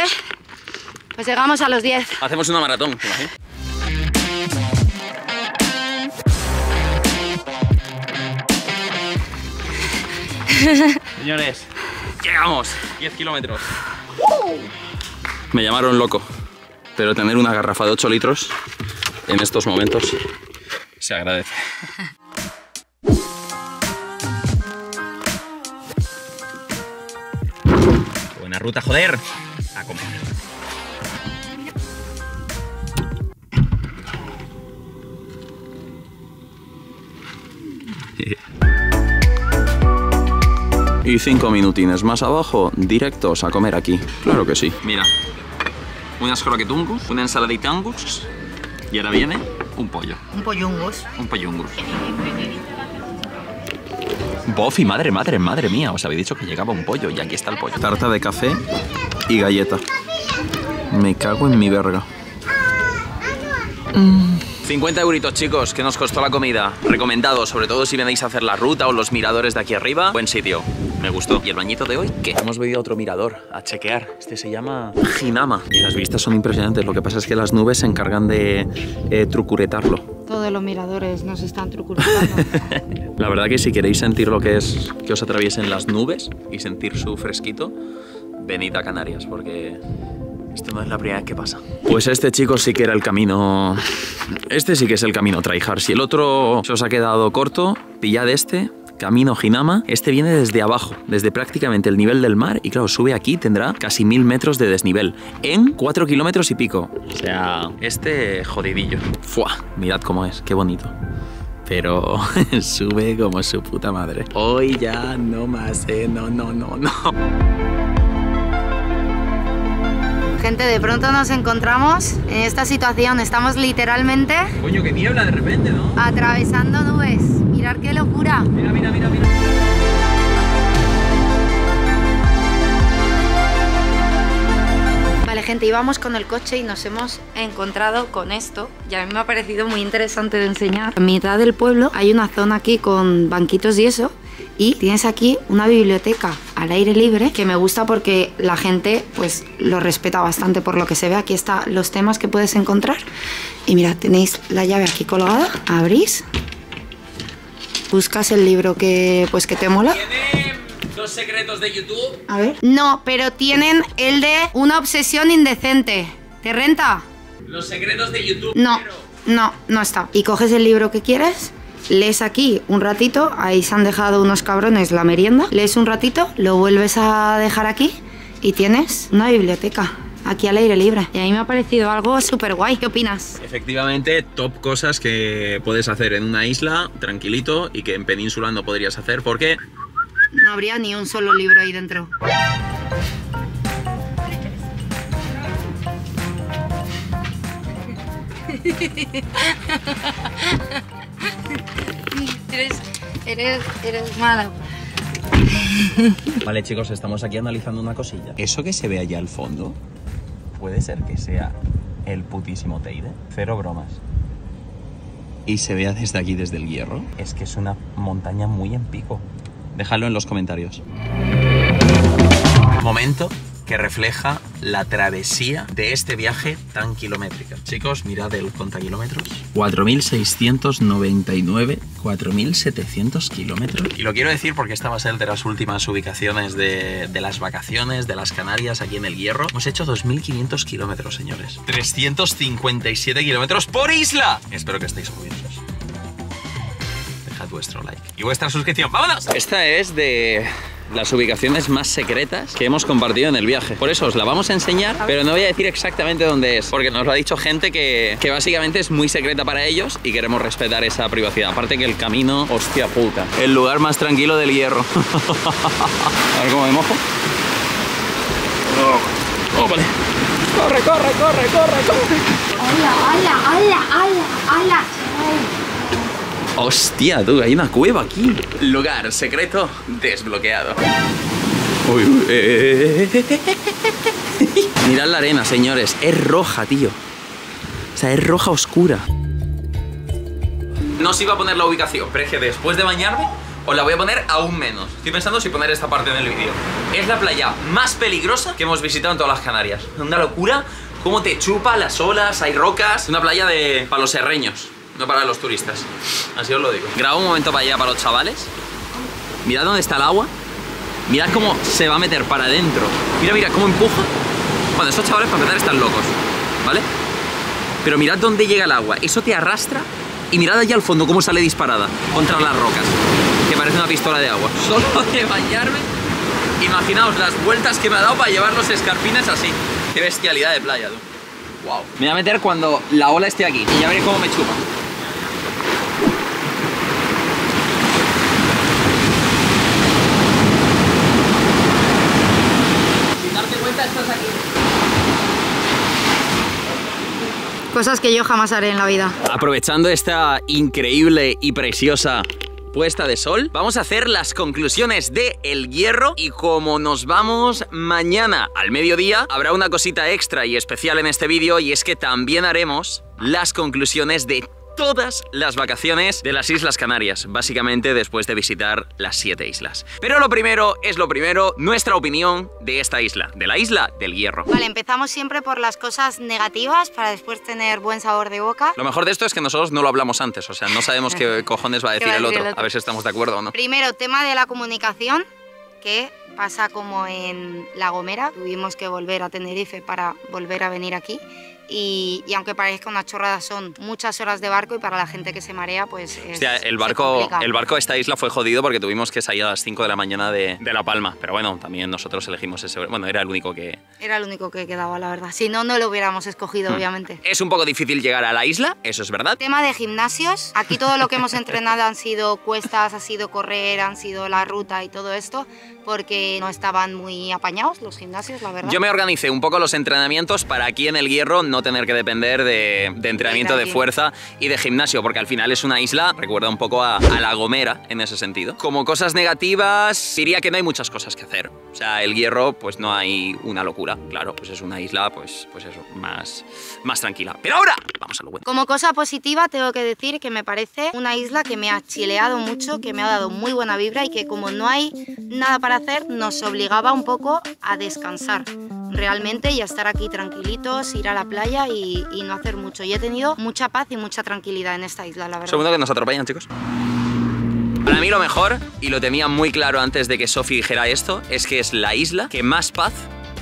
pues llegamos a los 10. Hacemos una maratón, ¿te imaginas? Señores, llegamos. 10 kilómetros. Me llamaron loco, pero tener una garrafa de 8 litros en estos momentos se agradece. Buena ruta, joder. A comer. Y 5 minutines más abajo, directos a comer aquí. Claro que sí. Mira, unas croquetungus, una ensaladita angus y ahora viene un pollo. Un pollungus. Un pollungus. Bofi, madre mía, os habéis dicho que llegaba un pollo y aquí está el pollo. Tarta de café y galleta. Me cago en mi verga. 50 euritos, chicos, que nos costó la comida. Recomendado, sobre todo si venís a hacer la ruta o los miradores de aquí arriba. Buen sitio, me gustó. ¿Y el bañito de hoy? ¿Qué? Hemos venido a otro mirador, a chequear. Este se llama Hinama. Y las vistas son impresionantes. Lo que pasa es que las nubes se encargan de trucuretarlo. Todos los miradores nos están trucuretando. La verdad que si queréis sentir lo que es que os atraviesen las nubes y sentir su fresquito, venid a Canarias, porque... esto no es la primera vez que pasa. Pues este, chicos, sí que era el camino... Este sí que es el camino tryhard. Si el otro se os ha quedado corto, pillad este, camino Hinama. Este viene desde abajo, desde prácticamente el nivel del mar. Y claro, sube aquí, tendrá casi 1000 metros de desnivel. En 4 kilómetros y pico. O sea, este jodidillo. ¡Fua! Mirad cómo es, qué bonito. Pero sube como su puta madre. Hoy ya no más, no. Gente, de pronto nos encontramos en esta situación. Estamos literalmente... Coño, qué niebla de repente, ¿no? Atravesando nubes. Mirad qué locura. Mira. Vale, gente, íbamos con el coche y nos hemos encontrado con esto. Y a mí me ha parecido muy interesante de enseñar. En mitad del pueblo hay una zona aquí con banquitos y eso. Y tienes aquí una biblioteca al aire libre que me gusta porque la gente pues lo respeta bastante por lo que se ve. Aquí están los temas que puedes encontrar. Y mirad, tenéis la llave aquí colgada. Abrís. Buscas el libro que te mola. Tiene Los secretos de YouTube. A ver. No, pero tienen el de una obsesión indecente. ¿Te renta? Los secretos de YouTube. No, no está. Y coges el libro que quieres, lees aquí un ratito, ahí se han dejado unos cabrones la merienda, lees un ratito, lo vuelves a dejar aquí y tienes una biblioteca. Aquí al aire libre. Y a mí me ha parecido algo súper guay. ¿Qué opinas? Efectivamente, top cosas que puedes hacer en una isla, tranquilito, y que en Península no podrías hacer porque... no habría ni un solo libro ahí dentro. Eres malo. Vale, chicos, estamos aquí analizando una cosilla. Eso que se ve allá al fondo, puede ser que sea el putísimo Teide. Cero bromas. Y se vea desde aquí, desde el Hierro. Es que es una montaña muy en pico. Déjalo en los comentarios. Momento que refleja la travesía de este viaje tan kilométrica. Chicos, mirad el contakilómetros. 4.699, 4.700 kilómetros. Y lo quiero decir porque esta va a ser de las últimas ubicaciones de las vacaciones, de las Canarias, aquí en el Hierro. Hemos hecho 2.500 kilómetros, señores. 357 kilómetros por isla. Espero que estéis orgullosos. Dejad vuestro like y vuestra suscripción. ¡Vámonos! Esta es de las ubicaciones más secretas que hemos compartido en el viaje. Por eso os la vamos a enseñar, pero no voy a decir exactamente dónde es, porque nos lo ha dicho gente que básicamente es muy secreta para ellos y queremos respetar esa privacidad. Aparte que el camino, hostia puta, el lugar más tranquilo del Hierro. A ver cómo me mojo. Oh, vale. Corre, corre, corre, corre, corre. ¡Hala! Hostia, tú, hay una cueva aquí. Lugar secreto desbloqueado. Uy, mirad la arena, señores. Es roja, tío. O sea, es roja oscura. No os iba a poner la ubicación, pero es que después de bañarme os la voy a poner aún menos. Estoy pensando si poner esta parte en el vídeo. Es la playa más peligrosa que hemos visitado en todas las Canarias. Una locura. Cómo te chupa las olas, hay rocas. Una playa para los serreños, no para los turistas. Así os lo digo. Grabo un momento para allá para los chavales. Mirad dónde está el agua. Mirad cómo se va a meter para adentro. Mira, mira cómo empuja. Bueno, esos chavales para empezar están locos, ¿vale? Pero mirad dónde llega el agua. Eso te arrastra. Y mirad allá al fondo cómo sale disparada contra las rocas, que parece una pistola de agua. Solo de bañarme, imaginaos las vueltas que me ha dado para llevar los escarpines así. Qué bestialidad de playa, tú. Wow. Me voy a meter cuando la ola esté aquí y ya veréis cómo me chupa. Sin darte cuenta, estás aquí. Cosas que yo jamás haré en la vida. Aprovechando esta increíble y preciosa puesta de sol, vamos a hacer las conclusiones de El Hierro. Y como nos vamos mañana al mediodía, habrá una cosita extra y especial en este vídeo, y es que también haremos las conclusiones de todas las vacaciones de las Islas Canarias, básicamente después de visitar las 7 islas. Pero lo primero es lo primero, nuestra opinión de esta isla, de la isla del Hierro. Vale, empezamos siempre por las cosas negativas para después tener buen sabor de boca. Lo mejor de esto es que nosotros no lo hablamos antes, o sea, no sabemos qué cojones va a decir el otro. A ver si estamos de acuerdo o no. Primero, tema de la comunicación, que pasa como en La Gomera. Tuvimos que volver a Tenerife para volver a venir aquí. Y aunque parezca una chorrada, son muchas horas de barco, y para la gente que se marea, pues es, hostia, el barco de esta isla fue jodido porque tuvimos que salir a las 5 de la mañana de La Palma. Pero bueno, también nosotros elegimos ese. Bueno, era el único que quedaba, la verdad. Si no, no lo hubiéramos escogido, obviamente. Es un poco difícil llegar a la isla, eso es verdad. Tema de gimnasios. Aquí todo lo que hemos entrenado han sido cuestas, ha sido correr, han sido la ruta y todo esto, porque no estaban muy apañados los gimnasios, la verdad. Yo me organicé un poco los entrenamientos para aquí en el Hierro no tener que depender de entrenamiento de fuerza y de gimnasio, porque al final es una isla, recuerda un poco a La Gomera en ese sentido. Como cosas negativas, diría que no hay muchas cosas que hacer. O sea, el Hierro, pues no hay una locura. Claro, pues es una isla, pues eso, más tranquila. Pero ahora, vamos a lo bueno. Como cosa positiva, tengo que decir que me parece una isla que me ha chileado mucho, que me ha dado muy buena vibra, y que como no hay nada para hacer, nos obligaba un poco a descansar realmente y a estar aquí tranquilitos, ir a la playa y no hacer mucho. Y he tenido mucha paz y mucha tranquilidad en esta isla, la verdad. Segundo que nos atropellan, chicos. Para mí lo mejor, y lo tenía muy claro antes de que Sofi dijera esto, es que es la isla que más paz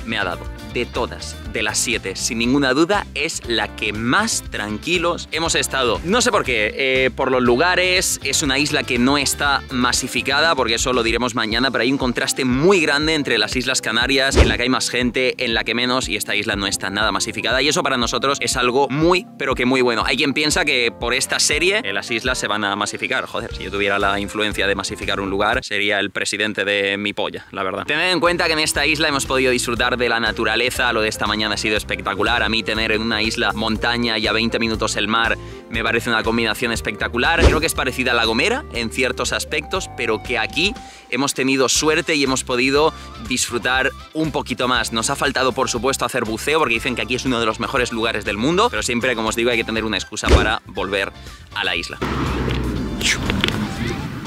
me ha dado. De todas, de las 7, sin ninguna duda, es la que más tranquilos hemos estado. No sé por qué, por los lugares, es una isla que no está masificada, porque eso lo diremos mañana, pero hay un contraste muy grande entre las Islas Canarias, en la que hay más gente, en la que menos, y esta isla no está nada masificada, y eso para nosotros es algo muy, pero que muy bueno. Hay quien piensa que por esta serie las islas se van a masificar. Joder, si yo tuviera la influencia de masificar un lugar, sería el presidente de mi polla, la verdad. Tened en cuenta que en esta isla hemos podido disfrutar de la naturaleza. Lo de esta mañana ha sido espectacular. A mí tener en una isla montaña y a 20 minutos el mar me parece una combinación espectacular. Creo que es parecida a La Gomera en ciertos aspectos, pero que aquí hemos tenido suerte y hemos podido disfrutar un poquito más. Nos ha faltado, por supuesto, hacer buceo, porque dicen que aquí es uno de los mejores lugares del mundo, pero siempre, como os digo, hay que tener una excusa para volver a la isla.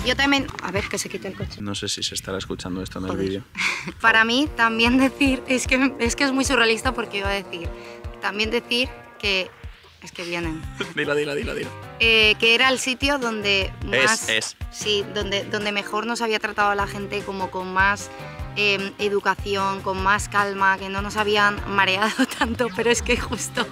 Yo también... A ver, que se quite el coche. No sé si se estará escuchando esto en el vídeo. Para mí, también decir... Es que es muy surrealista porque iba a decir... También decir que... Es que vienen. Dilo. Que era el sitio donde más... Es. Sí, donde mejor nos había tratado a la gente, como con más educación, con más calma, que no nos habían mareado tanto, pero es que justo...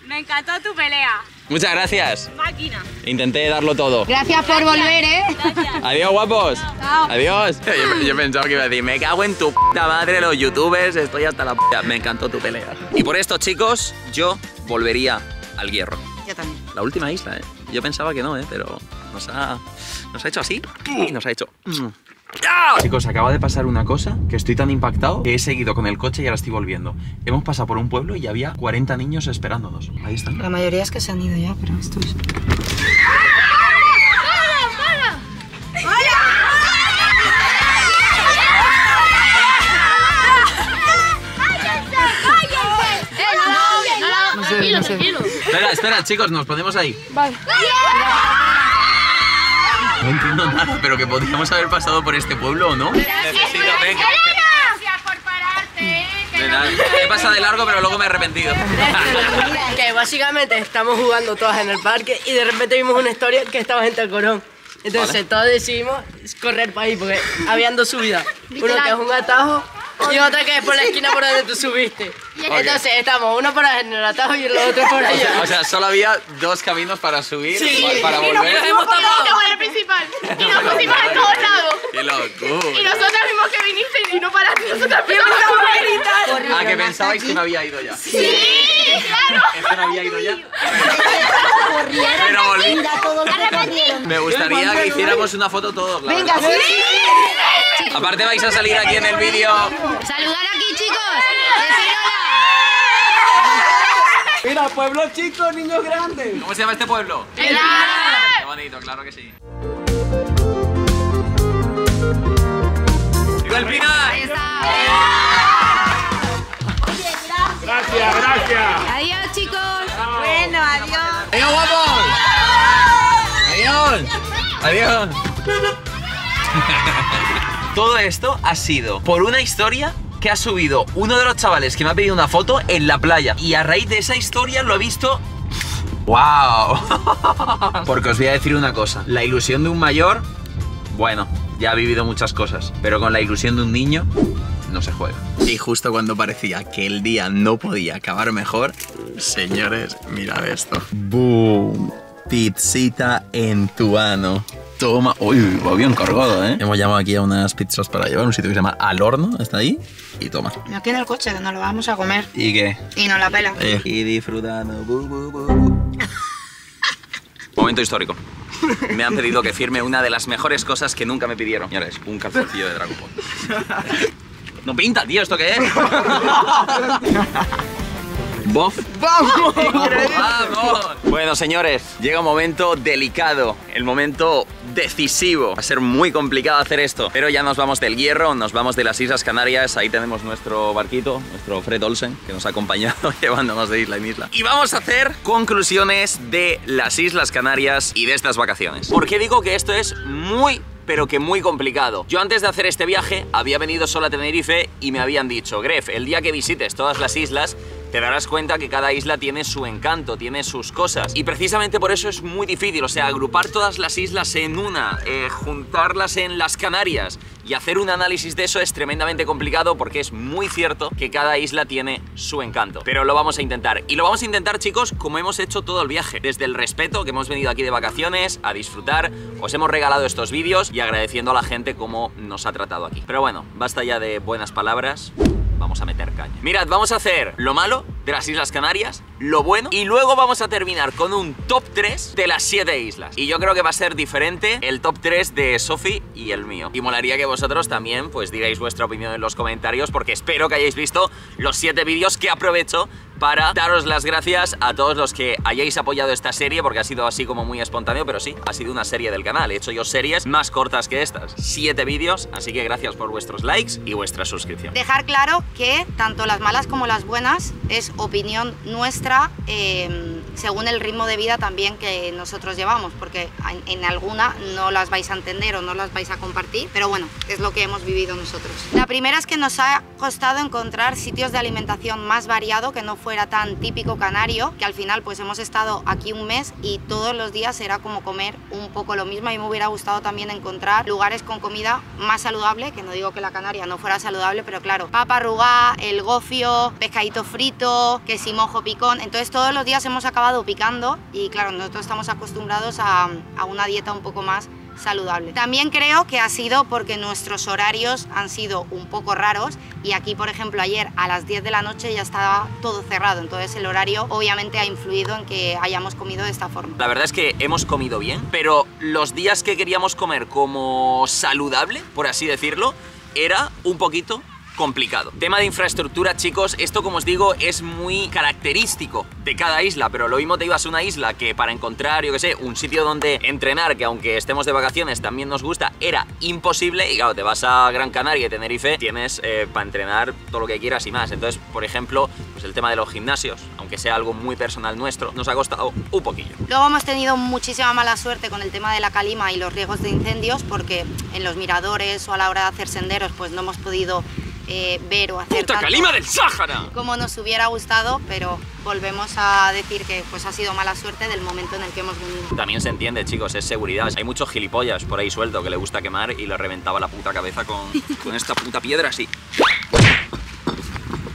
Me encantó tu pelea. Muchas gracias. Máquina. Intenté darlo todo. Gracias por volver, ¿eh? Gracias. Adiós, guapos. Chao. Adiós. Yo pensaba que iba a decir, me cago en tu puta madre, los youtubers, estoy hasta la puta. Me encantó tu pelea. Y por esto, chicos, yo volvería al Hierro. Yo también. La última isla, ¿eh? Yo pensaba que no, pero nos ha hecho así y nos ha hecho... ¡Ya! Chicos, acaba de pasar una cosa que estoy tan impactado que he seguido con el coche y ahora estoy volviendo. Hemos pasado por un pueblo y había 40 niños esperándonos. Ahí están. La mayoría es que se han ido ya, pero esto es... No sé. Espera, chicos, nos ponemos ahí. Vale. No entiendo nada, pero que podríamos haber pasado por este pueblo, ¿o no? Necesito, venga. Gracias por pararte, He pasado de largo, pero luego me he arrepentido. Que básicamente estamos jugando todas en el parque y de repente vimos una historia que estaba en Tacorón. Entonces todos decidimos correr para ahí porque habían dos subidas. Uno que es un atajo y otra que es por la esquina por donde tú subiste. Entonces estamos uno por en el atajo y el otro por allá. O sea, solo había dos caminos para subir, para volver. Y nos pusimos en el principal. Y nos pusimos en todos lados. ¡Qué locura! Y nosotros vimos que viniste y no paraste. Nosotros empezamos a gritar. Ah, que pensabais que me había ido ya. Sí, claro. ¿Es que me había ido ya? Pero volví. Me gustaría que hiciéramos una foto todos. Venga, sí. Aparte vais a salir aquí en el vídeo. Saludar aquí, chicos. Mira, pueblo chico, niños grandes. ¿Cómo se llama este pueblo? El Lara. Qué bonito, claro que sí. ¡Viva el Pinar! Ahí está. Gracias. Adiós, chicos. Bueno, adiós. ¡Adiós, guapos! ¡Adiós! ¡Adiós! Todo esto ha sido por una historia que ha subido uno de los chavales que me ha pedido una foto en la playa. Y a raíz de esa historia lo he visto... ¡Wow! Porque os voy a decir una cosa. La ilusión de un mayor, bueno, ya ha vivido muchas cosas. Pero con la ilusión de un niño, no se juega. Y justo cuando parecía que el día no podía acabar mejor, señores, mirad esto. ¡Boom! Pizzita en tu ano. Toma. Uy, va bien cargado, ¿eh? Hemos llamado aquí a unas pizzas para llevar, un sitio que se llama Al Horno, está ahí. Y toma. Aquí en el coche, que nos lo vamos a comer. ¿Y qué? Y nos la pela. Y disfrutando. Momento histórico. Me han pedido que firme una de las mejores cosas que nunca me pidieron. Señores, un calzoncillo de Dragon Ball. No pinta, tío, ¿esto qué es? ¡Bof! ¡Vamos! ¡Vamos! Bueno, señores, llega un momento delicado, el momento decisivo. Va a ser muy complicado hacer esto, pero ya nos vamos del Hierro, nos vamos de las Islas Canarias. Ahí tenemos nuestro barquito, nuestro Fred Olsen, que nos ha acompañado llevándonos de isla en isla. Y vamos a hacer conclusiones de las Islas Canarias y de estas vacaciones. ¿Por qué digo que esto es muy, pero que muy complicado? Yo antes de hacer este viaje había venido solo a Tenerife y me habían dicho: Gref, el día que visites todas las islas te darás cuenta que cada isla tiene su encanto, tiene sus cosas. Y precisamente por eso es muy difícil, o sea, agrupar todas las islas en una, juntarlas en las Canarias y hacer un análisis de eso es tremendamente complicado porque es muy cierto que cada isla tiene su encanto. Pero lo vamos a intentar. Y lo vamos a intentar, chicos, como hemos hecho todo el viaje. Desde el respeto, que hemos venido aquí de vacaciones a disfrutar, os hemos regalado estos vídeos y agradeciendo a la gente cómo nos ha tratado aquí. Pero bueno, basta ya de buenas palabras. Vamos a meter caña. Mirad, vamos a hacer lo malo de las Islas Canarias, lo bueno, y luego vamos a terminar con un top 3 de las 7 islas. Y yo creo que va a ser diferente el top 3 de Sofi y el mío. Y molaría que vosotros también pues digáis vuestra opinión en los comentarios, porque espero que hayáis visto los 7 vídeos, que aprovecho para daros las gracias a todos los que hayáis apoyado esta serie, porque ha sido así como muy espontáneo, pero sí, ha sido una serie del canal. He hecho yo series más cortas que estas, 7 vídeos, así que gracias por vuestros likes y vuestra suscripción. Dejar claro que tanto las malas como las buenas es opinión nuestra, según el ritmo de vida también que nosotros llevamos, porque en alguna no las vais a entender o no las vais a compartir, pero bueno, es lo que hemos vivido nosotros. La primera es que nos ha costado encontrar sitios de alimentación más variado, que no fuera tan típico canario, que al final pues hemos estado aquí un mes y todos los días era como comer un poco lo mismo. Y me hubiera gustado también encontrar lugares con comida más saludable, que no digo que la canaria no fuera saludable, pero claro, papa arrugada, el gofio, pescadito frito, que si mojo picón, entonces todos los días hemos acabado picando y claro, nosotros estamos acostumbrados a una dieta un poco más saludable. También creo que ha sido porque nuestros horarios han sido un poco raros y aquí, por ejemplo, ayer a las 10 de la noche ya estaba todo cerrado, entonces el horario obviamente ha influido en que hayamos comido de esta forma. La verdad es que hemos comido bien, pero los días que queríamos comer como saludable, por así decirlo, era un poquito complicado. Tema de infraestructura, chicos, esto, como os digo, es muy característico de cada isla, pero lo mismo te ibas a una isla que para encontrar, yo que sé, un sitio donde entrenar, que aunque estemos de vacaciones también nos gusta, era imposible. Y claro, te vas a Gran Canaria y Tenerife, tienes para entrenar todo lo que quieras y más. Entonces, por ejemplo, pues el tema de los gimnasios, aunque sea algo muy personal nuestro, nos ha costado un poquillo. Luego hemos tenido muchísima mala suerte con el tema de la calima y los riesgos de incendios, porque en los miradores o a la hora de hacer senderos pues no hemos podido ver o hacer ¡Puta calima del Sáhara! Como nos hubiera gustado, pero volvemos a decir que pues ha sido mala suerte del momento en el que hemos venido. También se entiende, chicos, es seguridad. Hay muchos gilipollas por ahí suelto que le gusta quemar y le reventaba la puta cabeza con esta puta piedra así.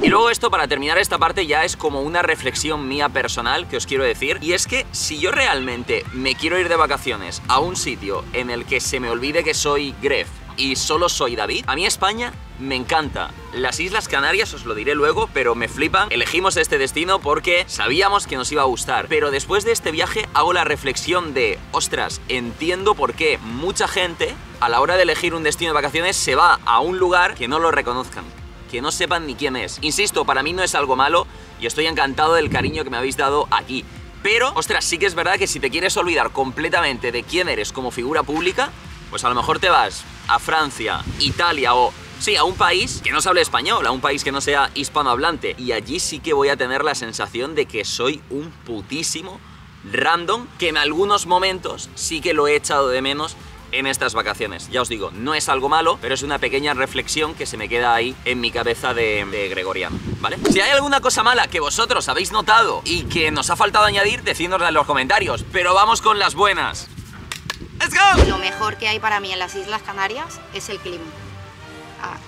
Y luego esto, para terminar esta parte, ya es como una reflexión mía personal que os quiero decir, y es que si yo realmente me quiero ir de vacaciones a un sitio en el que se me olvide que soy Gref y solo soy David, a mí España me encanta. Las Islas Canarias os lo diré luego, pero me flipan. Elegimos este destino porque sabíamos que nos iba a gustar, pero después de este viaje hago la reflexión de, ostras, entiendo por qué mucha gente a la hora de elegir un destino de vacaciones se va a un lugar que no lo reconozcan, que no sepan ni quién es. Insisto, para mí no es algo malo y estoy encantado del cariño que me habéis dado aquí. Pero, ostras, sí que es verdad que si te quieres olvidar completamente de quién eres como figura pública, pues a lo mejor te vas a Francia, Italia o... sí, a un país que no se hable español, a un país que no sea hispanohablante. Y allí sí que voy a tener la sensación de que soy un putísimo random, que en algunos momentos sí que lo he echado de menos en estas vacaciones. Ya os digo, no es algo malo, pero es una pequeña reflexión que se me queda ahí en mi cabeza de gregoriano, ¿vale? Si hay alguna cosa mala que vosotros habéis notado y que nos ha faltado añadir, decídnosla en los comentarios. Pero vamos con las buenas. ¡Let's go! Lo mejor que hay para mí en las Islas Canarias es el clima.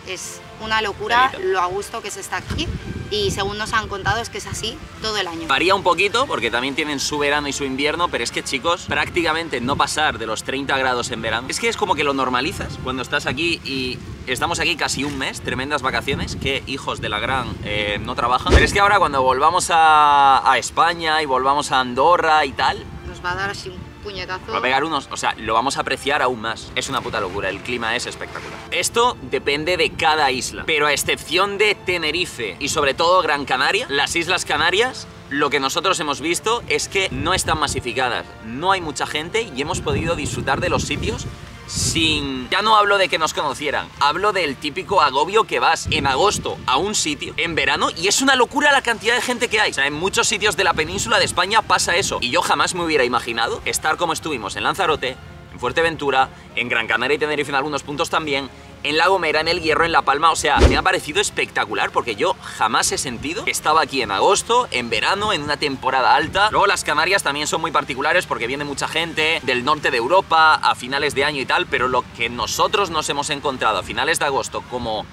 Es una locura lo a gusto que se está aquí y según nos han contado es que es así todo el año. Varía un poquito porque también tienen su verano y su invierno, pero es que, chicos, prácticamente no pasar de los 30 grados en verano, es que es como que lo normalizas cuando estás aquí. Y estamos aquí casi un mes, tremendas vacaciones, que hijos de la gran no trabajan. Pero es que ahora cuando volvamos a España y volvamos a Andorra y tal, nos va a dar así un puñetazo. Va a pegar unos, o sea, lo vamos a apreciar aún más. Es una puta locura, el clima es espectacular. Esto depende de cada isla, pero a excepción de Tenerife y sobre todo Gran Canaria, las Islas Canarias, lo que nosotros hemos visto es que no están masificadas, no hay mucha gente y hemos podido disfrutar de los sitios sin... Ya no hablo de que nos conocieran, hablo del típico agobio que vas en agosto a un sitio en verano y es una locura la cantidad de gente que hay. O sea, en muchos sitios de la península de España pasa eso y yo jamás me hubiera imaginado estar como estuvimos en Lanzarote, en Fuerteventura, en Gran Canaria y Tenerife en algunos puntos también, en La Gomera, en El Hierro, en La Palma. O sea, me ha parecido espectacular porque yo jamás he sentido que estaba aquí en agosto, en verano, en una temporada alta. Luego las Canarias también son muy particulares porque viene mucha gente del norte de Europa a finales de año y tal, pero lo que nosotros nos hemos encontrado a finales de agosto como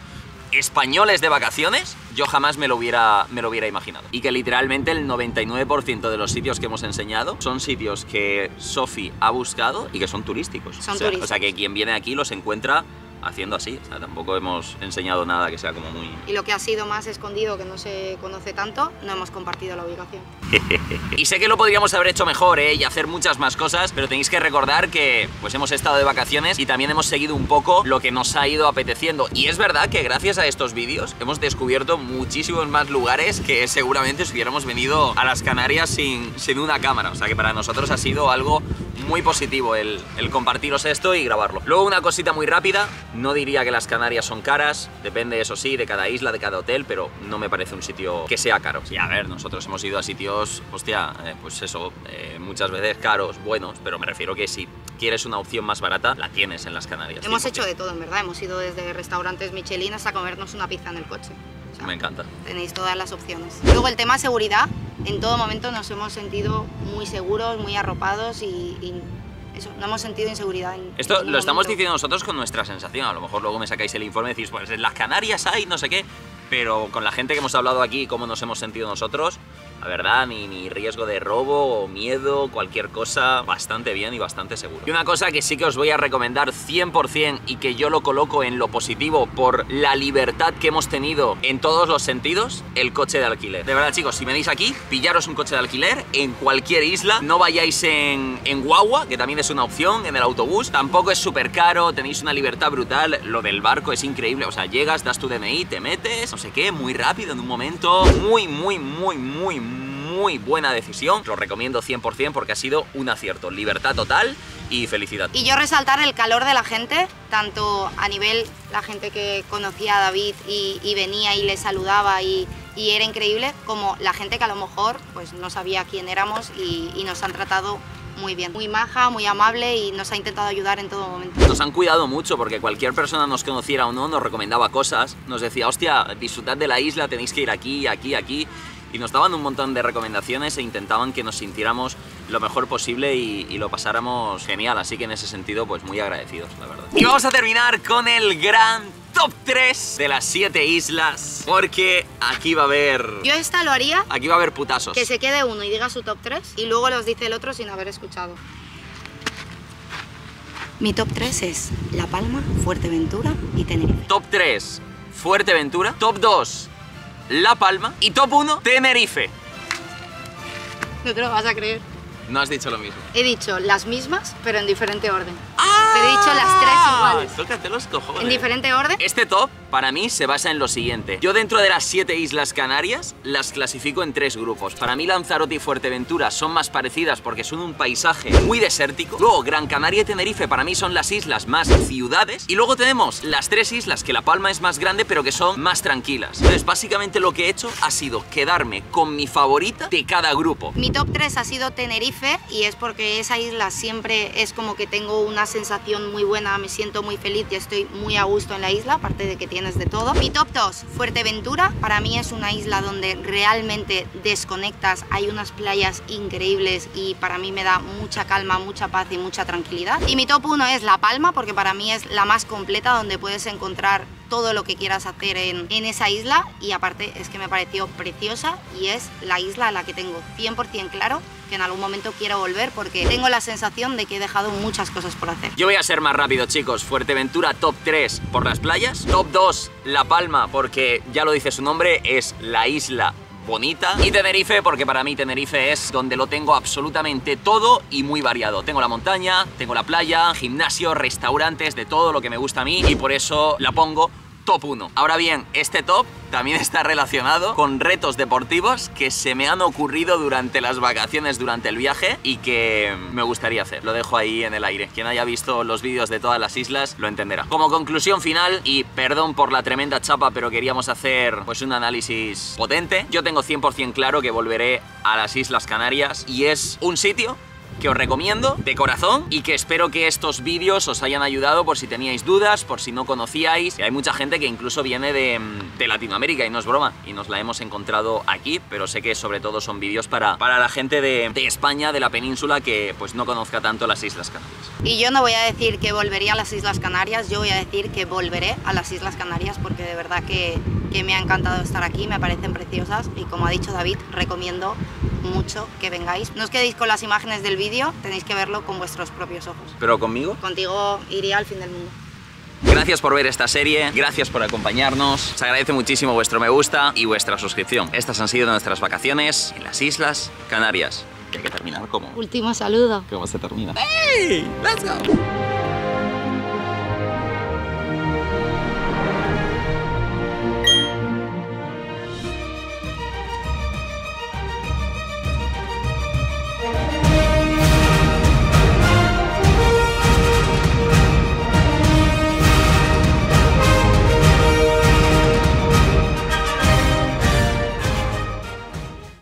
españoles de vacaciones, yo jamás me lo hubiera imaginado. Y que literalmente el 99% de los sitios que hemos enseñado son sitios que Sofi ha buscado y que son turísticos. O sea, que quien viene aquí los encuentra haciendo así. O sea, tampoco hemos enseñado nada que sea como muy... Y lo que ha sido más escondido, que no se conoce tanto, no hemos compartido la ubicación. Y sé que lo podríamos haber hecho mejor, y hacer muchas más cosas, pero tenéis que recordar que pues hemos estado de vacaciones y también hemos seguido un poco lo que nos ha ido apeteciendo. Y es verdad que gracias a estos vídeos hemos descubierto muchísimos más lugares que seguramente si hubiéramos venido a las Canarias sin una cámara. O sea que para nosotros ha sido algo muy positivo el compartiros esto y grabarlo. Luego una cosita muy rápida, no diría que las Canarias son caras, depende eso sí de cada isla, de cada hotel, pero no me parece un sitio que sea caro. Sí, a ver, nosotros hemos ido a sitios, hostia, pues eso, muchas veces caros, buenos, pero me refiero que si quieres una opción más barata, la tienes en las Canarias. Hemos hecho de todo, en verdad, hemos ido desde restaurantes Michelin hasta comernos una pizza en el coche. O sea, me encanta. Tenéis todas las opciones. Luego el tema seguridad, en todo momento nos hemos sentido muy seguros, muy arropados y eso, no hemos sentido inseguridad en esto lo estamos diciendo nosotros con nuestra sensación. A lo mejor luego me sacáis el informe y decís, pues en las Canarias hay no sé qué, pero con la gente que hemos hablado aquí, cómo nos hemos sentido nosotros, la verdad, ni riesgo de robo o miedo, cualquier cosa, bastante bien y bastante seguro. Y una cosa que sí que os voy a recomendar 100% y que yo lo coloco en lo positivo por la libertad que hemos tenido en todos los sentidos, el coche de alquiler. De verdad, chicos, si venís aquí, pillaros un coche de alquiler en cualquier isla, no vayáis en guagua, que también es una opción, en el autobús, tampoco es súper caro, tenéis una libertad brutal, lo del barco es increíble, o sea, llegas, das tu DNI, te metes, no sé qué, muy rápido, en un momento, muy buena decisión, lo recomiendo 100% porque ha sido un acierto, libertad total y felicidad. Y yo resaltar el calor de la gente, tanto a nivel la gente que conocía a David y venía y le saludaba y era increíble, como la gente que a lo mejor pues no sabía quién éramos y nos han tratado muy bien, muy maja, muy amable y nos ha intentado ayudar en todo momento. Nos han cuidado mucho porque cualquier persona nos conociera o no, nos recomendaba cosas, nos decía, hostia, disfrutad de la isla, tenéis que ir aquí, aquí, aquí. Y nos daban un montón de recomendaciones e intentaban que nos sintiéramos lo mejor posible y lo pasáramos genial. Así que en ese sentido, pues muy agradecidos, la verdad. Y vamos a terminar con el gran top 3 de las 7 islas, porque aquí va a haber... Yo esta lo haría... Aquí va a haber putazos. Que se quede uno y diga su top 3 y luego los dice el otro sin haber escuchado. Mi top 3 es La Palma, Fuerteventura y Tenerife. Top 3, Fuerteventura. Top 2, La Palma. Y top 1, Tenerife. No te lo vas a creer. No has dicho lo mismo. He dicho las mismas, pero en diferente orden. ¡Ah! Pero he dicho las 3 iguales. Tócate los cojones. En diferente orden. Este top, para mí, se basa en lo siguiente. Yo dentro de las 7 islas Canarias, las clasifico en 3 grupos. Para mí Lanzarote y Fuerteventura son más parecidas porque son un paisaje muy desértico. Luego Gran Canaria y Tenerife para mí son las islas más ciudades. Y luego tenemos las 3 islas que La Palma es más grande pero que son más tranquilas. Entonces básicamente lo que he hecho ha sido quedarme con mi favorita de cada grupo. Mi top 3 ha sido Tenerife y es porque esa isla siempre es como que tengo una sensación muy buena, me siento muy feliz y estoy muy a gusto en la isla, aparte de que tienes de todo. Mi top 2, Fuerteventura, para mí es una isla donde realmente desconectas, hay unas playas increíbles y para mí me da mucha calma, mucha paz y mucha tranquilidad. Y mi top 1 es La Palma, porque para mí es la más completa, donde puedes encontrar todo lo que quieras hacer en esa isla y aparte es que me pareció preciosa y es la isla a la que tengo 100% claro que en algún momento quiero volver porque tengo la sensación de que he dejado muchas cosas por hacer. Yo voy a ser más rápido, chicos. Fuerteventura top 3 por las playas, top 2 La Palma porque ya lo dice su nombre, es la isla bonita, y Tenerife porque para mí Tenerife es donde lo tengo absolutamente todo y muy variado. Tengo la montaña, tengo la playa, gimnasio, restaurantes, de todo lo que me gusta a mí y por eso la pongo top 1. Ahora bien, este top también está relacionado con retos deportivos que se me han ocurrido durante las vacaciones, durante el viaje y que me gustaría hacer. Lo dejo ahí en el aire. Quien haya visto los vídeos de todas las islas lo entenderá. Como conclusión final, y perdón por la tremenda chapa, pero queríamos hacer pues un análisis potente, yo tengo 100% claro que volveré a las Islas Canarias y es un sitio que os recomiendo de corazón y que espero que estos vídeos os hayan ayudado por si teníais dudas, por si no conocíais. Y hay mucha gente que incluso viene de Latinoamérica, y no es broma, y nos la hemos encontrado aquí, pero sé que sobre todo son vídeos para la gente de España, de la península, que pues no conozca tanto las Islas Canarias. Y yo no voy a decir que volvería a las Islas Canarias, yo voy a decir que volveré a las Islas Canarias, porque de verdad que me ha encantado estar aquí, me parecen preciosas, y como ha dicho David, recomiendo mucho que vengáis. No os quedéis con las imágenes del vídeo, tenéis que verlo con vuestros propios ojos. ¿Pero conmigo? Contigo iría al fin del mundo. Gracias por ver esta serie, gracias por acompañarnos. Se agradece muchísimo vuestro me gusta y vuestra suscripción. Estas han sido nuestras vacaciones en las Islas Canarias. Hay que terminar como... Último saludo. ¿Cómo se termina? ¡Hey! ¡Let's go!